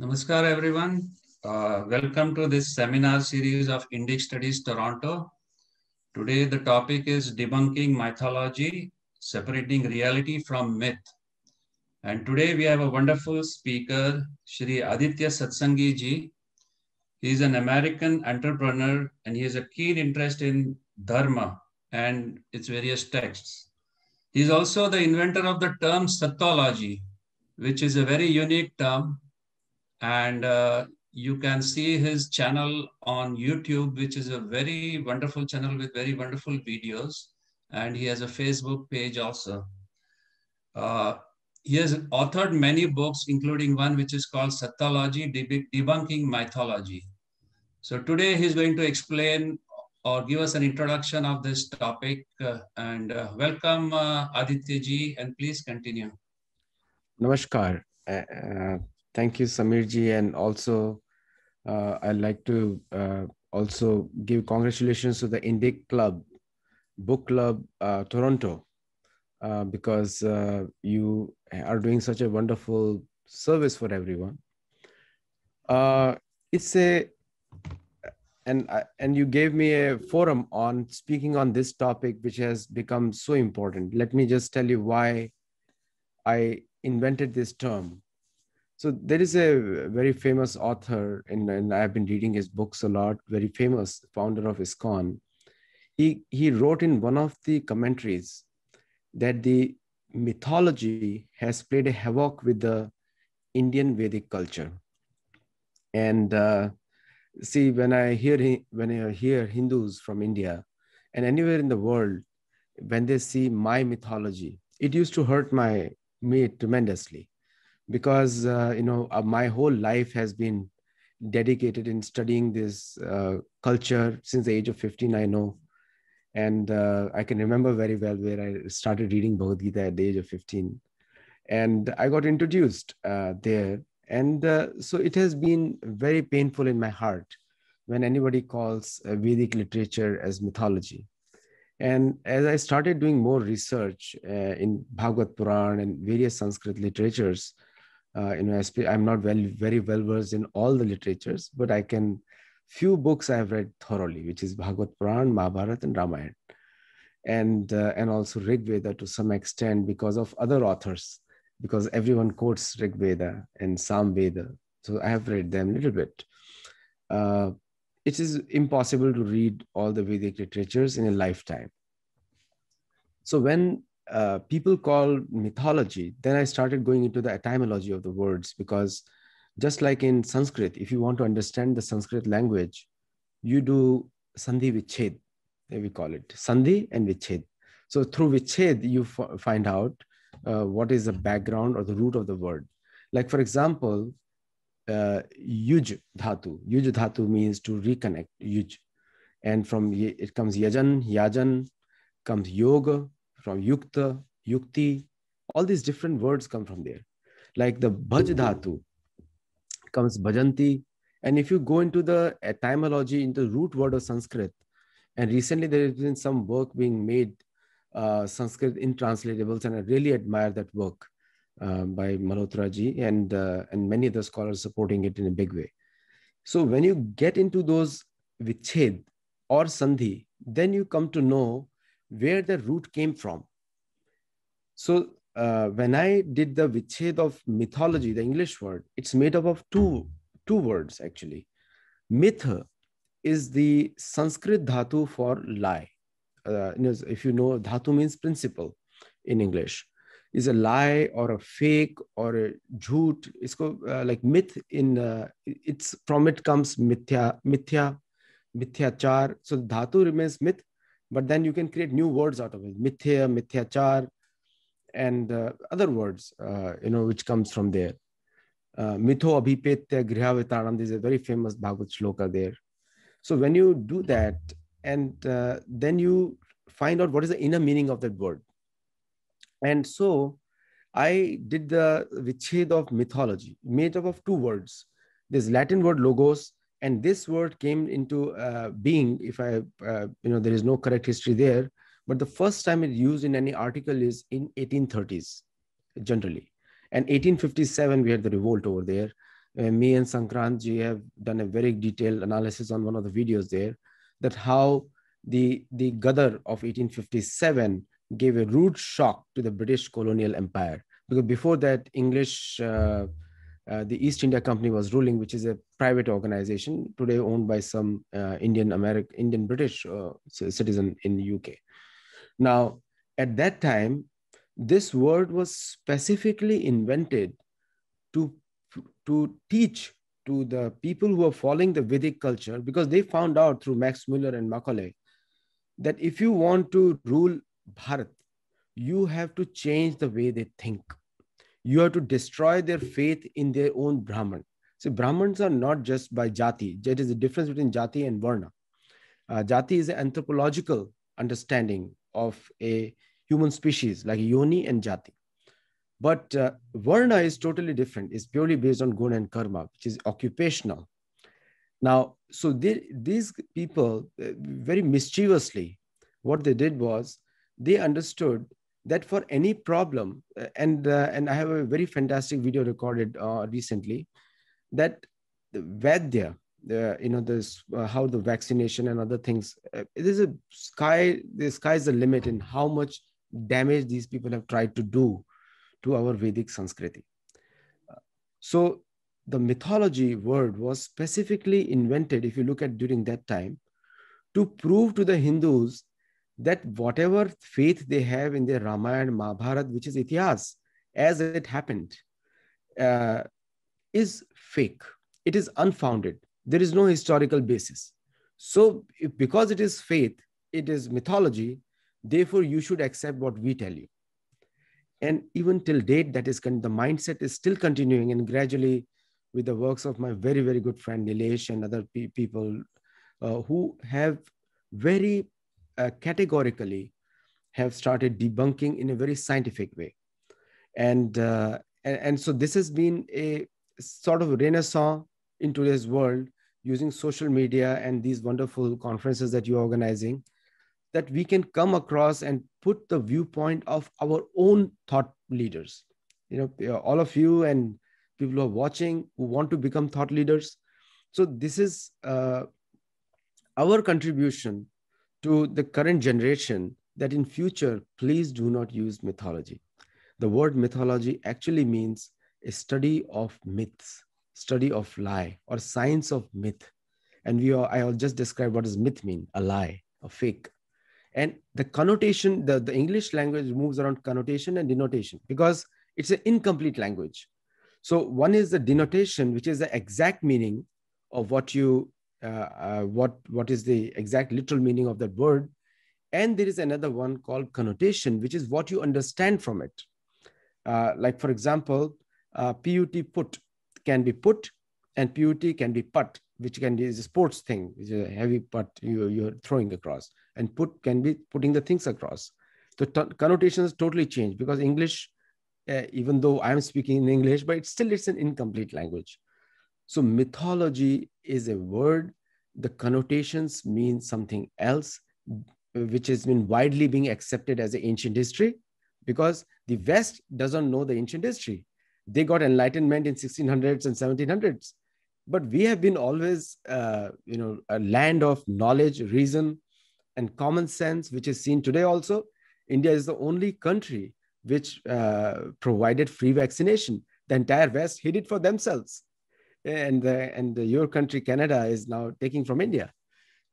Namaskar, everyone. Welcome to this seminar series of Indic Studies Toronto. Today, the topic is debunking mythology, separating reality from myth. And today, we have a wonderful speaker, Shri Aditya Satsangi ji. He is an American entrepreneur and he has a keen interest in Dharma and its various texts. He is also the inventor of the term Sattology, which is a very unique term, and you can see his channel on YouTube, which is a very wonderful channel with very wonderful videos. And he has a Facebook page also. Uh, he has authored many books, including one which is called Sattology, Debunking Mythology. So today he's going to explain or give us an introduction of this topic. Welcome, Aditya ji, and please continue. Namaskar. Thank you, Samir ji, and also I'd like to also give congratulations to the Indic Club, Book Club Toronto, because you are doing such a wonderful service for everyone. It's a and you gave me a forum on speaking on this topic, which has become so important. Let me just tell you why I invented this term. So there is a very famous author, and I've been reading his books a lot, very famous founder of ISKCON. He wrote in one of the commentaries that the mythology has played a havoc with the Indian Vedic culture. And see, when I hear Hindus from India and anywhere in the world, when they see my mythology, it used to hurt me tremendously, because my whole life has been dedicated in studying this culture since the age of 15, I know. And I can remember very well where I started reading Bhagavad Gita at the age of 15. And I got introduced there. And so it has been very painful in my heart when anybody calls Vedic literature as mythology. And as I started doing more research in Bhagavad Puran and various Sanskrit literatures, I'm not very well versed in all the literatures, but few books I have read thoroughly, which is Bhagavad Puran, Mahabharata, and Ramayana, and also Rig Veda to some extent because of other authors, because everyone quotes Rig Veda and Sam Veda. So I have read them a little bit. It is impossible to read all the Vedic literatures in a lifetime. So when people call mythology, then I started going into the etymology of the words, because just like in Sanskrit, if you want to understand the Sanskrit language, you do Sandhi Vichhed, we call it Sandhi and Vichhed. So through Vichhed, you find out what is the background or the root of the word. Like, for example, Yuj Dhatu. Yuj Dhatu means to reconnect, Yuj. And from it comes Yajan comes Yoga, from Yukta, Yukti. All these different words come from there. Like the Bhaj Dhatu comes Bhajanti. And if you go into the etymology, into the root word of Sanskrit, and recently there has been some work being made, Sanskrit intranslatables, and I really admire that work by Malhotra ji and many other scholars supporting it in a big way. So when you get into those Vichhed or Sandhi, then you come to know where the root came from. So when I did the Vichhed of mythology, the English word, it's made up of two words actually. Myth is the Sanskrit dhatu for lie. If you know, dhatu means principle in English. Is a lie or a fake or a jhoot. It's like myth it's from it comes mithyachar. So dhatu remains myth, but then you can create new words out of it. Mithya, mithyachar, and other words, which comes from there. Mitho abhipetya grihavitanam. There's a very famous Bhagavad shloka there. So when you do that, and then you find out what is the inner meaning of that word. And so I did the Vichhed of mythology, made up of two words. This Latin word logos, and this word came into being, if there is no correct history there, but the first time it used in any article is in 1830s, generally. And 1857, we had the revolt over there. Me and Sankrant ji have done a very detailed analysis on one of the videos there, that how the Gadar of 1857 gave a rude shock to the British colonial empire. Because before that, the East India Company was ruling, which is a private organization today owned by some Indian British citizen in the UK. Now, at that time, this word was specifically invented to teach to the people who are following the Vedic culture, because they found out through Max Muller and Macaulay that if you want to rule Bharat, you have to change the way they think. You have to destroy their faith in their own Brahman. So Brahmins are not just by jati. There is a difference between jati and varna. Jati is an anthropological understanding of a human species like yoni and jati. But varna is totally different. It's purely based on guna and karma, which is occupational. Now, so these people, very mischievously, what they did was they understood that for any problem, and I have a very fantastic video recorded recently, that the Vaidya, this how the vaccination and other things, the sky's the limit in how much damage these people have tried to do to our Vedic Sanskriti. So the mythology word was specifically invented, if you look at during that time, to prove to the Hindus that whatever faith they have in their Ramayana, Mahabharata, which is Itihas, as it happened, is fake. It is unfounded. There is no historical basis. So because it is faith, it is mythology, therefore you should accept what we tell you. And even till date, that is the mindset is still continuing, and gradually with the works of my very, very good friend Nilesh and other people who have very categorically have started debunking in a very scientific way. And so this has been a sort of renaissance in today's world, using social media and these wonderful conferences that you're organizing, that we can come across and put the viewpoint of our own thought leaders. All of you and people who are watching who want to become thought leaders. So this is our contribution to the current generation, that in future, please do not use mythology. The word mythology actually means a study of myths, study of lie, or science of myth. And I'll just describe what does myth mean: a lie, a fake. And the connotation, the English language moves around connotation and denotation because it's an incomplete language. So one is the denotation, which is the exact meaning of what is the exact literal meaning of that word. And there is another one called connotation, which is what you understand from it. Like, for example, PUT, put, can be put, and PUT can be putt, which can be a sports thing, which is a heavy putt you're throwing across. And put can be putting the things across. The connotations totally change because English, even though I'm speaking in English, but it's an incomplete language. So mythology is a word. The connotations mean something else, which has been widely being accepted as the ancient history, because the West doesn't know the ancient history. They got enlightenment in 1600s and 1700s. But we have been always, a land of knowledge, reason, and common sense, which is seen today also. India is the only country which provided free vaccination. The entire West hid it for themselves. And your country, Canada, is now taking from India.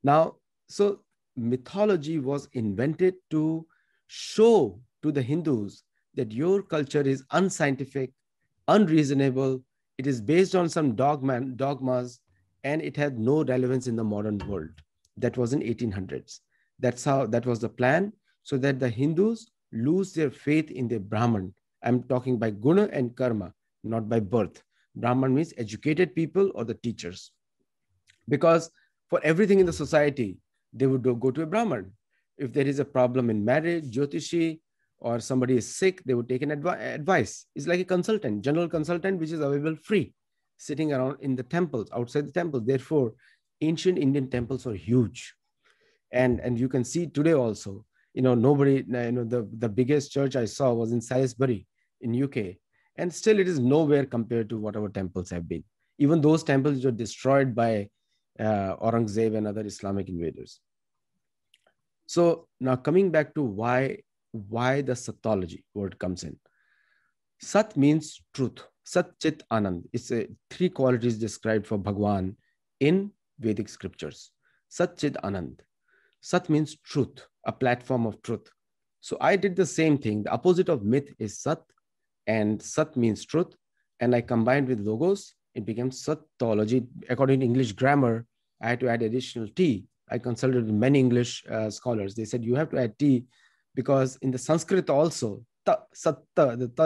Now, so mythology was invented to show to the Hindus that your culture is unscientific, unreasonable. It is based on some dogmas, and it had no relevance in the modern world. That was in 1800s. That was the plan, so that the Hindus lose their faith in their Brahman. I'm talking by guna and karma, not by birth. Brahman means educated people or the teachers. Because for everything in the society, they would go to a Brahman. If there is a problem in marriage, Jyotishi, or somebody is sick, they would take an advice. It's like a consultant, general consultant, which is available free, sitting around in the temples, outside the temples. Therefore, ancient Indian temples are huge. And you can see today also, the biggest church I saw was in Salisbury in UK. And still it is nowhere compared to what our temples have been. Even those temples were destroyed by Aurangzeb and other Islamic invaders. So now coming back to why the Satology word comes in. Sat means truth. Sat Chit Anand. It's three qualities described for Bhagwan in Vedic scriptures. Sat Chit Anand. Sat means truth, a platform of truth. So I did the same thing. The opposite of myth is Sat, and Sat means truth. And I combined with logos, it became Satology. According to English grammar, I had to add additional T. I consulted with many English scholars. They said you have to add T because in the Sanskrit also, ta, satta, the ta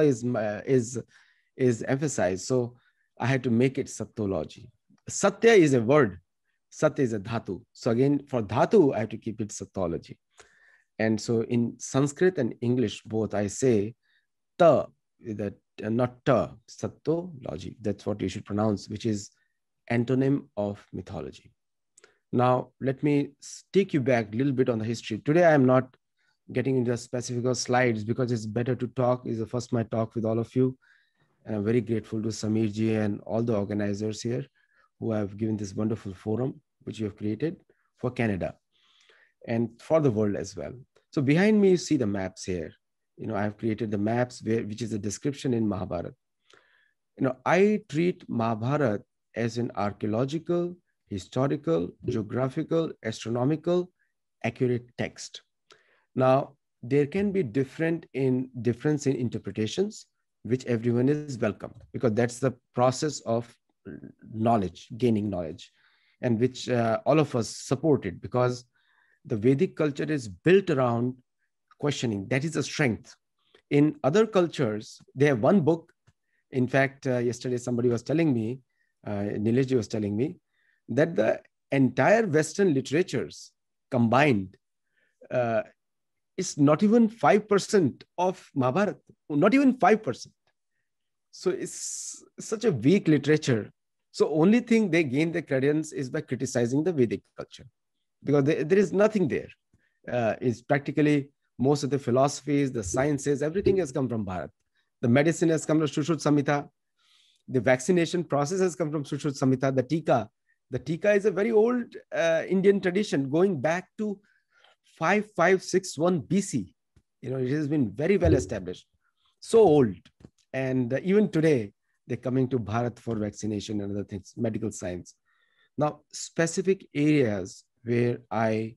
is emphasized. So I had to make it Satology. Satya is a word. Sat is a dhatu. So again, for dhatu, I have to keep it Satology. And so in Sanskrit and English, both I say ta, that not ta, Satology. That's what you should pronounce, which is antonym of mythology. Now, let me take you back a little bit on the history. Today, I am not getting into specific slides because it's better to talk. It's the first my talk with all of you. And I'm very grateful to Samir ji and all the organizers here who have given this wonderful forum, which you have created for Canada and for the world as well. So behind me, you see the maps here. I have created the maps which is a description in Mahabharata. I treat Mahabharata as an archaeological, historical, geographical, astronomical, accurate text. Now, there can be difference in interpretations, which everyone is welcome, because that's the process of knowledge, gaining knowledge, and which all of us supported, because the Vedic culture is built around questioning. That is a strength. In other cultures, they have one book. In fact, yesterday somebody was telling me, Nilesh was telling me, that the entire Western literatures combined is not even 5% of Mahabharata, not even 5%. So it's such a weak literature. So only thing they gain the credence is by criticizing the Vedic culture, because there is nothing there. It's practically most of the philosophies, the sciences, everything has come from Bharat. The medicine has come from Sushruta Samhita. The vaccination process has come from Sushruta Samhita. The Tika is a very old Indian tradition going back to 5561 BC. It has been very well established. So old. And even today, they're coming to Bharat for vaccination and other things, medical science. Now, specific areas where I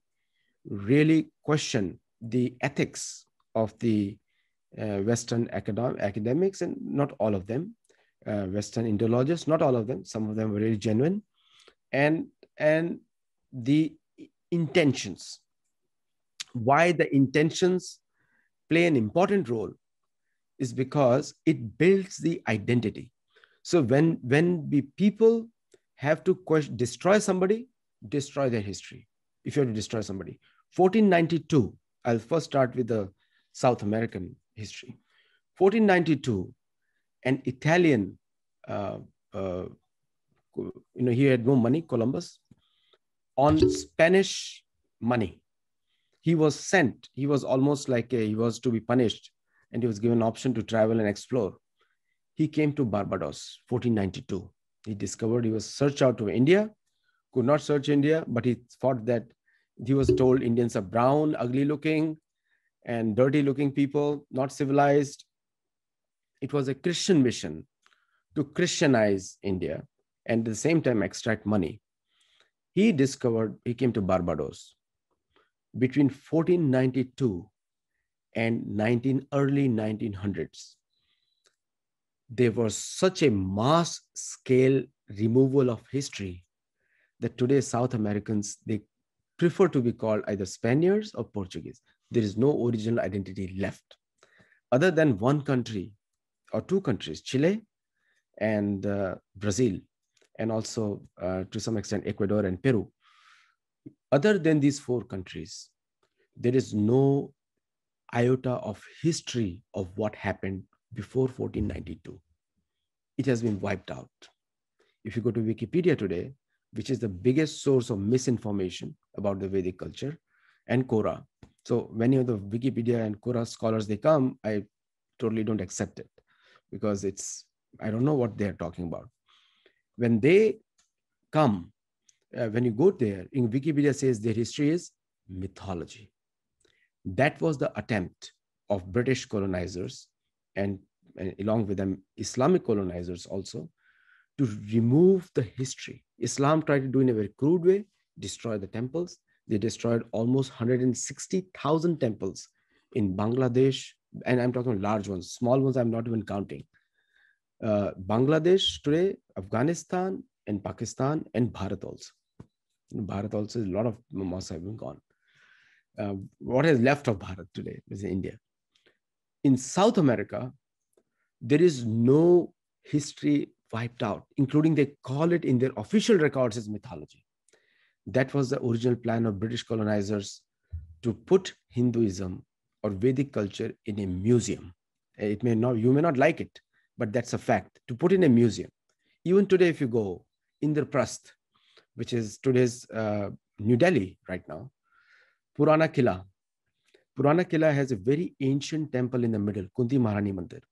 really question the ethics of the Western academics, and not all of them, Western Indologists, not all of them, some of them were really genuine, and the intentions. Why the intentions play an important role is because it builds the identity. So when the people have to destroy somebody, destroy their history. If you have to destroy somebody. 1492, I'll first start with the South American history. 1492, an Italian, he had no money, Columbus, on Spanish money. He was sent, he was almost like he was to be punished, and he was given an option to travel and explore. He came to Barbados, 1492. He discovered, he was searched out to India, could not search India, but he thought that, he was told Indians are brown, ugly looking, and dirty looking people, not civilized. It was a Christian mission to Christianize India and at the same time extract money. He came to Barbados between 1492 and early 1900s. There was such a mass scale removal of history that today South Americans, they prefer to be called either Spaniards or Portuguese. There is no original identity left, other than one country or two countries, Chile and Brazil, and also to some extent Ecuador and Peru. Other than these four countries, there is no iota of history of what happened before 1492. It has been wiped out. If you go to Wikipedia today, which is the biggest source of misinformation about the Vedic culture, and Quora. So many of the Wikipedia and Quora scholars, they come, I totally don't accept it, because I don't know what they're talking about. when they come, when you go there, in Wikipedia says their history is mythology. That was the attempt of British colonizers and along with them Islamic colonizers also, to remove the history. Islam tried to do in a very crude way, destroy the temples. They destroyed almost 160,000 temples in Bangladesh, and I'm talking large ones. Small ones I'm not even counting. Bangladesh today, Afghanistan and Pakistan and Bharat also. Bharat also, a lot of mosques have been gone. What is left of Bharat today is India. In South America, there is no history wiped out, including they call it in their official records as mythology. That was the original plan of British colonizers, to put Hinduism or Vedic culture in a museum. It may not, you may not like it, but that's a fact, to put in a museum. Even today, if you go Indraprasth, which is today's New Delhi right now, Purana Killa. Purana Killa has a very ancient temple in the middle, Kunti Maharani Mandir.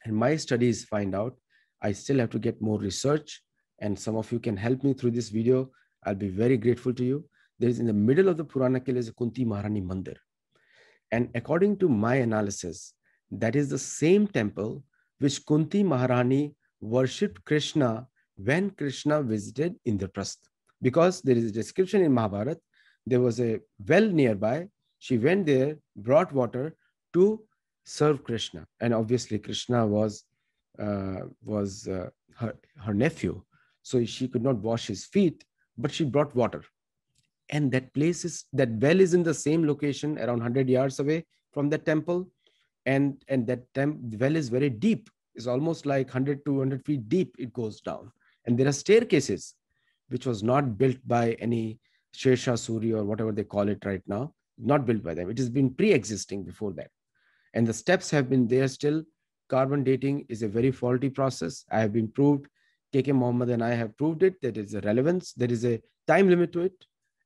And my studies find out, I still have to get more research, and some of you can help me through this video. I'll be very grateful to you. There is in the middle of the Purana Killa is a Kunti Maharani Mandir. And according to my analysis, that is the same temple which Kunti Maharani worshipped Krishna when Krishna visited Indraprasth. Because there is a description in Mahabharata, there was a well nearby. She went there, brought water to serve Krishna. And obviously Krishna was her nephew. So she could not wash his feet, but she brought water. And that that well is in the same location around 100 yards away from the temple. And that well is very deep. It's almost like 100, 200 feet deep it goes down. And there are staircases, which was not built by any Sher Shah Suri or whatever they call it right now, not built by them. It has been pre-existing before that. And the steps have been there still. Carbon dating is a very faulty process. I have been proved, KK Mohammed and I have proved it, that is a relevance. There is a time limit to it,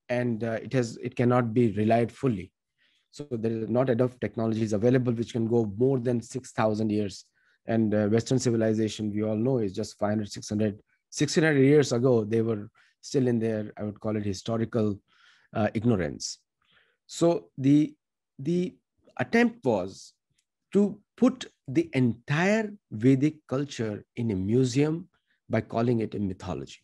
and it cannot be relied fully. So there is not enough technologies available which can go more than 6,000 years. And Western civilization, we all know, is just 500, 600, 1600 years ago. They were still in their, I would call it, historical ignorance. So the attempt was to put the entire Vedic culture in a museum by calling it a mythology.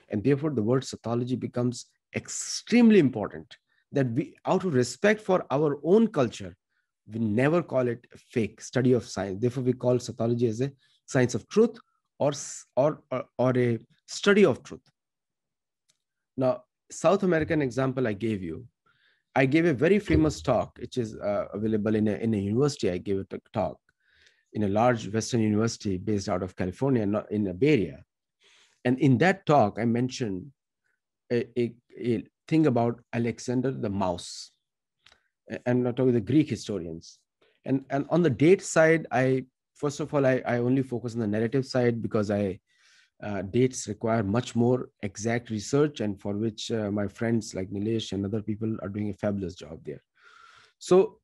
And therefore, the word Sathology becomes extremely important, that we, out of respect for our own culture, we never call it a fake study of science. Therefore, we call Sathology as a science of truth or a study of truth. Now, South American example I gave you, I gave a very famous talk, which is available in a university. I gave a talk in a large Western university based out of California, not in the Bay Area. And in that talk, I mentioned a thing about Alexander the Mouse. I'm not talking the Greek historians. And on the date side, first of all, I only focus on the narrative side because dates require much more exact research, and for which my friends like Nilesh and other people are doing a fabulous job there. So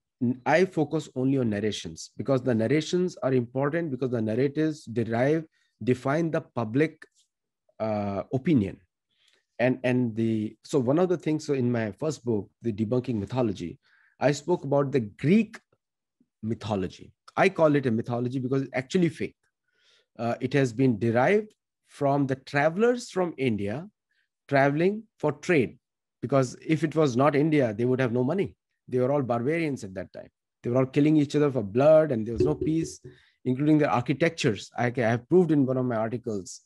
I focus only on narrations, because the narrations are important, because the narratives define the public opinion. So one of the things, so in my first book, The Debunking Mythology, I spoke about the Greek mythology. I call it a mythology because it's actually fake. It has been derived from the travelers from India traveling for trade, because if it was not India, they would have no money. They were all barbarians at that time. They were all killing each other for blood, and there was no peace, including the architectures. I have proved in one of my articles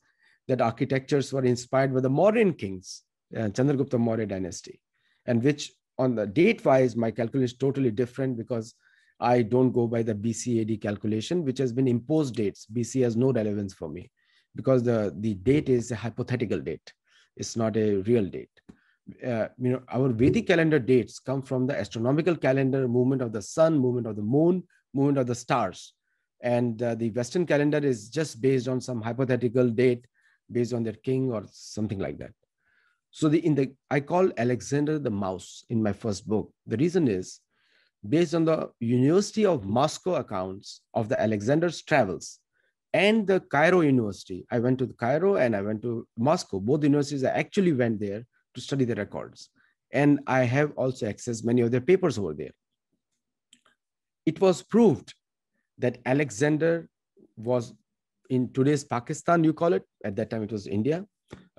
that architectures were inspired by the Mauryan kings, Chandragupta Maurya dynasty, and which on the date-wise, my calculation is totally different, because I don't go by the BC AD calculation, which has been imposed dates. BC has no relevance for me, because the date is a hypothetical date. It's not a real date. Our Vedic calendar dates come from the astronomical calendar, movement of the sun, movement of the moon, movement of the stars. And the Western calendar is just based on some hypothetical date based on their king or something like that. So I call Alexander the Mouse in my first book. The reason is, based on the University of Moscow accounts of the Alexander's travels, and the Cairo University. I went to the Cairo and I went to Moscow. Both universities, I actually went there to study the records. And I have also accessed many of their papers over there. It was proved that Alexander was in today's Pakistan, you call it. At that time, it was India.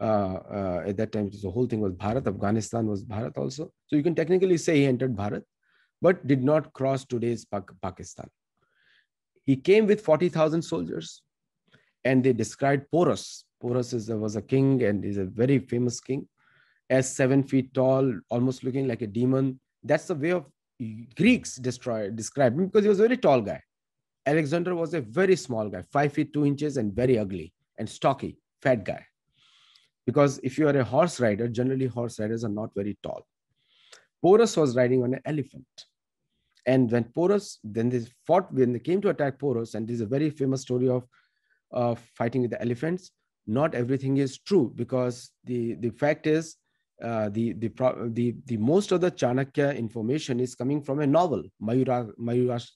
At that time, the whole thing was Bharat. Afghanistan was Bharat also. So you can technically say he entered Bharat, but did not cross today's Pakistan. He came with 40,000 soldiers, and they described Porus. Porus was a king and is a very famous king, as 7 feet tall, almost looking like a demon. That's the way of Greeks described him, because he was a very tall guy. Alexander was a very small guy, 5 feet 2 inches, and very ugly and stocky, fat guy. Because if you are a horse rider, generally horse riders are not very tall. Porus was riding on an elephant. And when they came to attack Porus, and this is a very famous story of fighting with the elephants, not everything is true, because the fact is, the most of the Chanakya information is coming from a novel, Mayurdhwaja.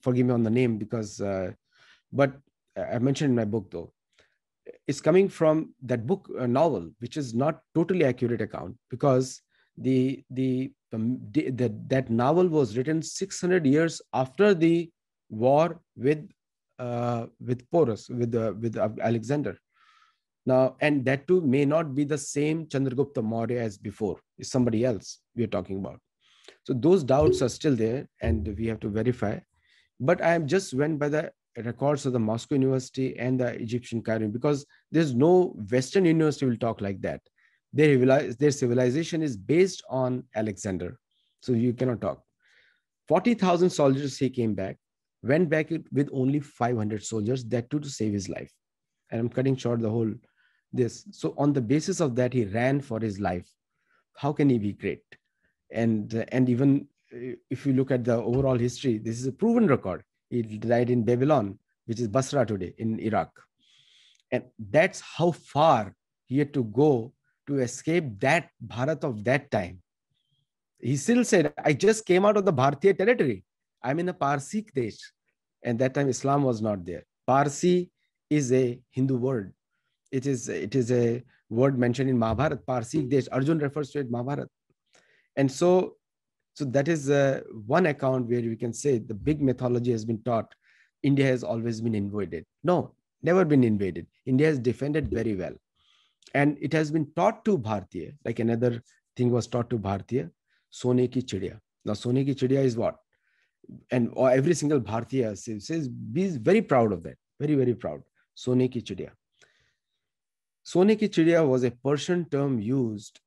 Forgive me on the name, because but I mentioned in my book though. It's coming from that book, a novel, which is not totally accurate account, because that novel was written 600 years after the war with Porus, with Alexander. Now, and that too may not be the same Chandragupta Maurya as before. It's somebody else we are talking about. So those doubts are still there, and we have to verify. But I just went by the records of the Moscow University and the Egyptian Cairo, because there's no Western university will talk like that. Their civilization is based on Alexander. So you cannot talk. 40,000 soldiers, he came back, went back with only 500 soldiers, that too to save his life. And I'm cutting short the whole this. So on the basis of that, he ran for his life. How can he be great? And even if you look at the overall history, this is a proven record. He died in Babylon, which is Basra today in Iraq. And that's how far he had to go to escape that Bharat of that time. He still said, I just came out of the Bharatiya territory. I'm in a Parsi Desh. And that time Islam was not there. Parsi is a Hindu word. It is a word mentioned in Mahabharata. Parsi Desh. Arjun refers to it Mahabharata. And so that is one account where we can say the big mythology has been taught. India has always been invaded. No, never been invaded. India has defended very well. And it has been taught to Bharatiya, like another thing was taught to Bharatiya, Sone ki Chidiya. Now, Sone ki Chidiya is what? And every single Bharatiya says, be very proud of that. Very, very proud. Sone ki Chidiya. Sone ki Chidiya was a Persian term used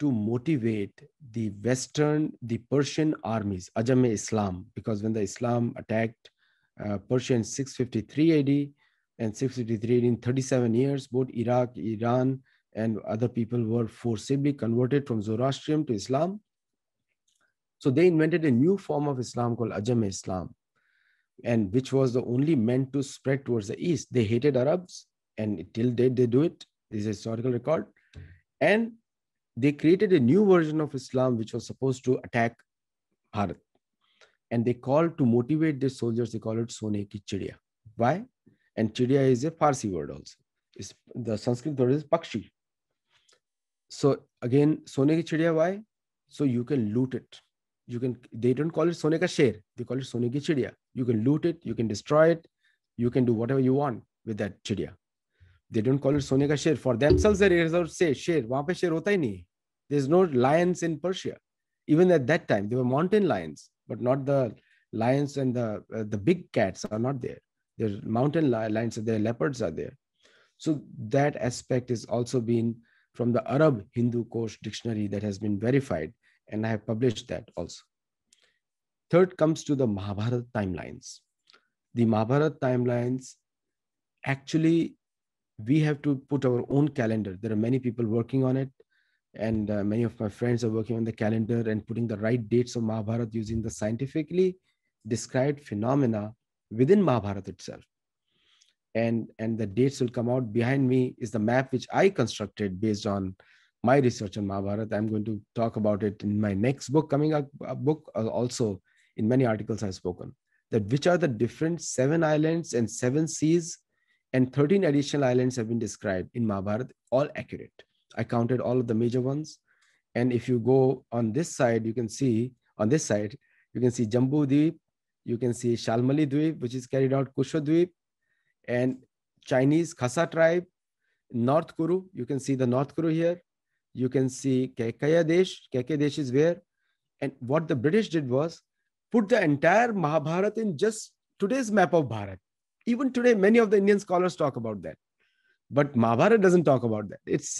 to motivate the Persian armies, Ajam-e-Islam, because when the Islam attacked Persia in 653 AD and 653 AD, in 37 years, both Iraq, Iran, and other people were forcibly converted from Zoroastrian to Islam. So they invented a new form of Islam called Ajam-e-Islam, and which was the only meant to spread towards the east. They hated Arabs, and till date they do it. This is a historical record. And they created a new version of Islam which was supposed to attack Bharat. And they called, to motivate their soldiers, they call it Sone ki Chidiya. Why? And Chidiya is a Farsi word also. The Sanskrit word is Pakshi. So again, Sone ki Chidiya, why? So you can loot it. They don't call it Sone ka Sher. They call it Sone ki Chidiya. You can loot it, you can destroy it, you can do whatever you want with that Chidiya. They don't call it Sone ka Sher. For themselves, they reserve say Sher. Wahan pe Sher hota hi nahi. There's no lions in Persia. Even at that time, there were mountain lions, but not the lions, and the big cats are not there. There's mountain lions, there leopards are there. So that aspect is also been from the Arab Hindu Kosh dictionary that has been verified, and I have published that also. Third comes to the Mahabharata timelines. The Mahabharata timelines, actually, we have to put our own calendar. There are many people working on it, and many of my friends are working on the calendar and putting the right dates of Mahabharata using the scientifically described phenomena within Mahabharata itself. And the dates will come out. Behind me is the map which I constructed based on my research on Mahabharata. I'm going to talk about it in my next book coming up, a book also in many articles I've spoken. that which are the different 7 islands and 7 seas, and 13 additional islands have been described in Mahabharata, all accurate. I counted all of the major ones. And if you go on this side, you can see, on this side, you can see Jambu Dweep, you can see Shalmali Dweep, which is carried out Kusha Dweep, and Chinese Khasa tribe, North Kuru, you can see the North Kuru here. You can see Kekaya Desh. Kekaya Desh is where. And what the British did was put the entire Mahabharata in just today's map of Bharat. Even today, many of the Indian scholars talk about that. But Mahabharata doesn't talk about that. It's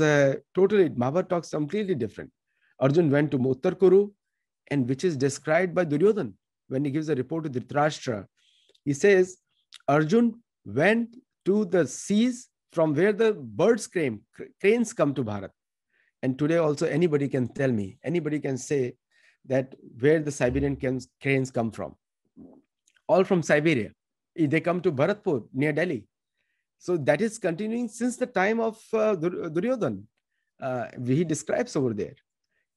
totally, Mahabharata talks completely different. Arjun went to Uttar Kuru, and which is described by Duryodhan when he gives a report to Dhritarashtra. He says, Arjun went to the seas from where the cranes come to Bharat. And today also anybody can tell me, anybody can say that where the Siberian cranes come from. All from Siberia. They come to Bharatpur near Delhi. So that is continuing since the time of Duryodhan. He describes over there.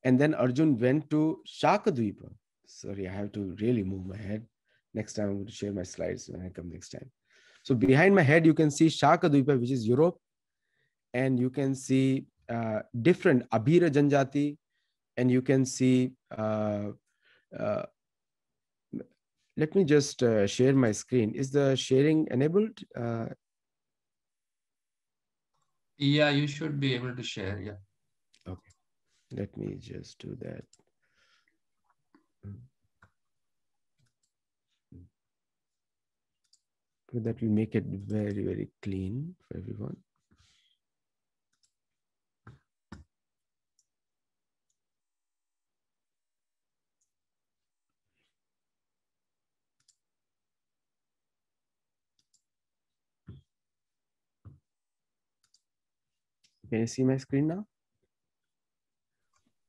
And then Arjun went to Shakadvipa. Sorry, I have to really move my head. Next time I'm going to share my slides when I come next time. So behind my head, you can see Shakadvipa, which is Europe. And you can see different Abhira Janjati. And you can see, let me just share my screen. Is the sharing enabled? Yeah, you should be able to share. Yeah. Okay. Let me just do that. That will make it very, very clean for everyone. Can you see my screen now?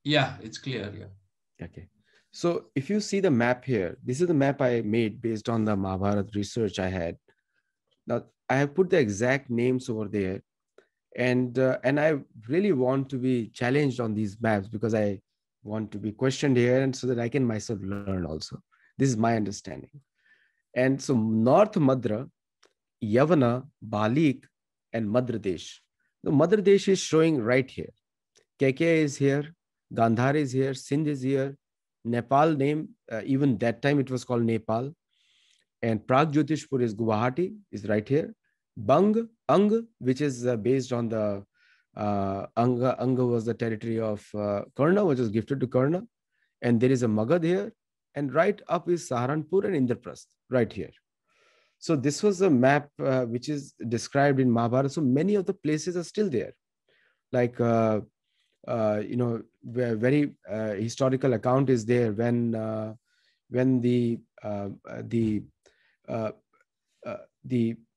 Yeah, it's clear. Yeah. Okay. So if you see the map here, this is the map I made based on the Mahabharata research I had. Now, I have put the exact names over there. And I really want to be challenged on these maps because I want to be questioned here and so that I can myself learn also. This is my understanding. And so North Madra, Yavana, Balik, and Madhya Desh. The Madhya Desh is showing right here. KK is here, Gandhar is here, Sindh is here, Nepal name, even that time it was called Nepal. And Pragjotishpur is Guwahati, is right here. Bang, Ang, which is based on the Anga was the territory of Karna, which was gifted to Karna. And there is a Magad here. And right up is Saharanpur and Indraprasth, right here. So this was a map which is described in Mahabharata. So many of the places are still there. Like, very historical account is there when the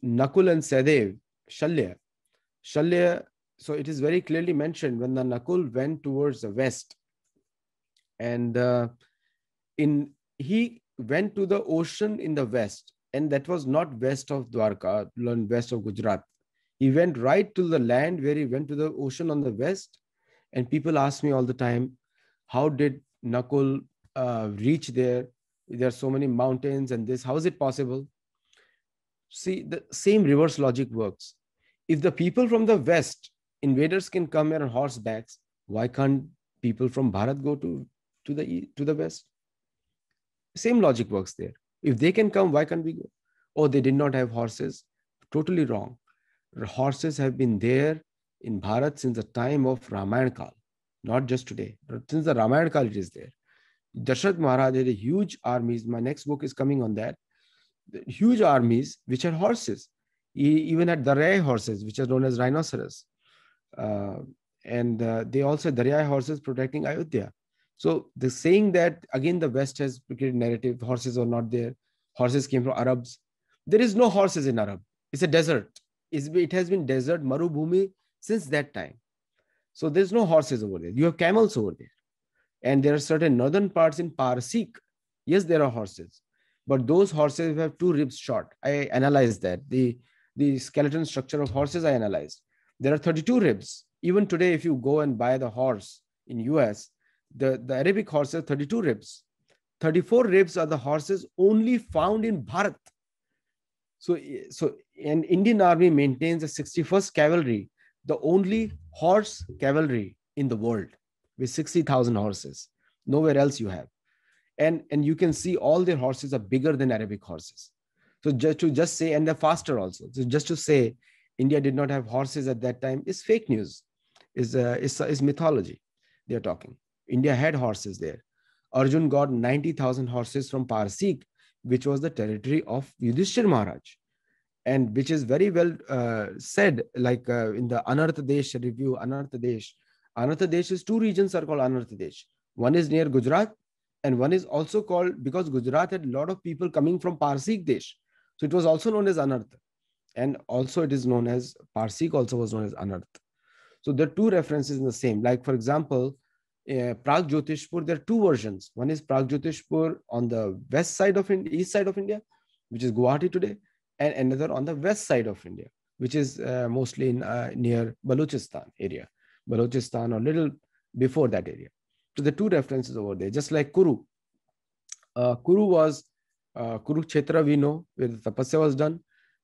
Nakul and Sadev, Shalya, so it is very clearly mentioned when the Nakul went towards the west, and he went to the ocean in the west, and that was not west of Dwarka, west of Gujarat. He went right to the land where he went to the ocean on the west, and people ask me all the time, how did Nakul reach there? There are so many mountains and this, how is it possible? See, the same reverse logic works. If the people from the west, invaders can come here on horsebacks, why can't people from Bharat go to the west? Same logic works there. If they can come, why can't we go? Oh, they did not have horses. Totally wrong. Horses have been there in Bharat since the time of Ramayana Kal, not just today, but since the Ramayana Kal it is there. Dashrath Maharaj had a huge armies. My next book is coming on that. Huge armies which had horses. He even had Daryai horses, which are known as rhinoceros. And they also had Daryai horses protecting Ayodhya. So the saying that, again, the West has created narrative, horses are not there. Horses came from Arabs. There is no horses in Arab. It's a desert. It has been desert, Marubhumi, since that time. So there's no horses over there. You have camels over there. And there are certain northern parts in Parsik. Yes, there are horses. But those horses have 2 ribs short. I analyzed that. The skeleton structure of horses, I analyzed. There are 32 ribs. Even today, if you go and buy the horse in US, the Arabic horse has 32 ribs. 34 ribs are the horses only found in Bharat. So an Indian army maintains the 61st Cavalry, the only horse cavalry in the world, with 60,000 horses. Nowhere else you have. And you can see all their horses are bigger than Arabic horses. So just say, and they're faster also. So just to say India did not have horses at that time is fake news, is mythology they're talking. India had horses there. Arjun got 90,000 horses from Parsik, which was the territory of Yudhishthir Maharaj, and which is very well said, like in the Anartha Desh review, Anartha Desh. Anartha Desh is two regions are called Anartha Desh. One is near Gujarat, and one is also called, because Gujarat had a lot of people coming from Parsik Desh. So it was also known as Anartha. And also it is known as, Parsik also was known as Anartha. So there are two references in the same. Like, for example, Prag Jyotishpur, there are two versions. One is Prag Jyotishpur on the west side of India, east side of India, which is Guwahati today, and another on the west side of India, which is mostly in, near Balochistan area, Balochistan or little before that area. So the two references over there, just like Kuru. Kuru was Kurukshetra, we know, where the tapasya was done,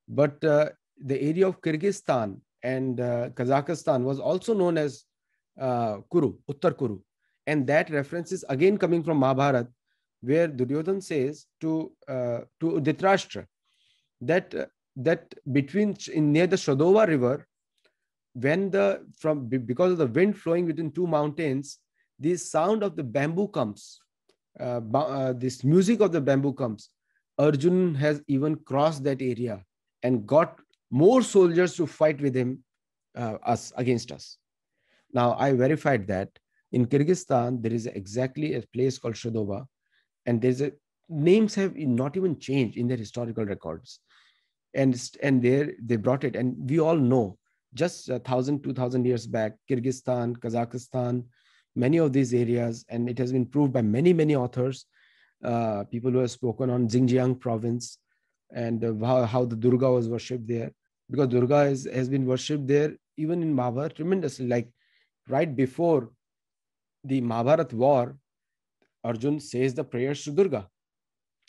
but the area of Kyrgyzstan and Kazakhstan was also known as Kuru, Uttar Kuru. And that reference is again coming from Mahabharata, where Duryodhan says to Dhritarashtra that between near the Shadova river, when because of the wind flowing between two mountains, the sound of the bamboo comes, this music of the bamboo comes. Arjun has even crossed that area and got more soldiers to fight with him, against us. Now, I verified that in Kyrgyzstan, there is exactly a place called Shadova, and names have not even changed in their historical records. And there they brought it. And we all know, just 1,000, 2,000 years back, Kyrgyzstan, Kazakhstan, many of these areas, and it has been proved by many, many authors, people who have spoken on Xinjiang province, and how the Durga was worshipped there. Because Durga has been worshipped there even in Mahabharata tremendously. Like right before the Mahabharata war, Arjun says the prayers to Durga.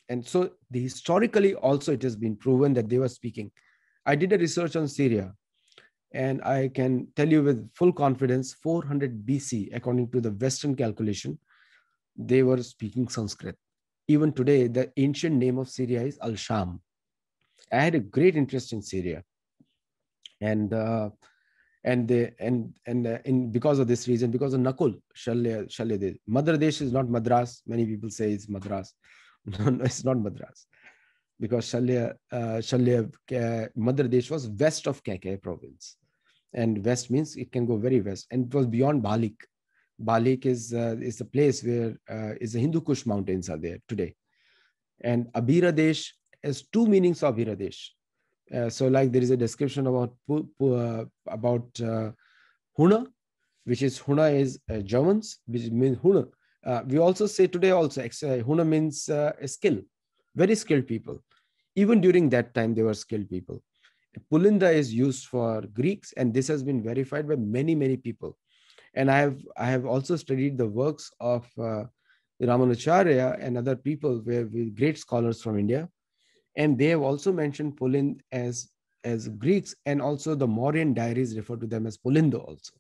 And so historically also it has been proven that they were speaking. I did a research on Syria, and I can tell you with full confidence, 400 BC, according to the Western calculation, they were speaking Sanskrit. Even today, the ancient name of Syria is Al-Sham. I had a great interest in Syria. And because of this reason, because of Nakul, Shalya, Madhya Desh is not Madras. Many people say it's Madras. No, it's not Madras. Because Shalya, Madhya Desh was west of Kakai province. And west means it can go very west. And it was beyond Balik. Balik is the place where is the Hindu Kush mountains are there today. And Abhira Desh has two meanings of Abhira Desh. So like there is a description about Huna, which is Huna is Germans, which means Huna. We also say today also, Huna means a skill, very skilled people. Even during that time, they were skilled people. Pulinda is used for Greeks, and this has been verified by many, many people. And I have also studied the works of Ramanujacharya and other people, with great scholars from India. And they have also mentioned Pulind as Greeks, and also the Mauryan diaries refer to them as Pulinda also.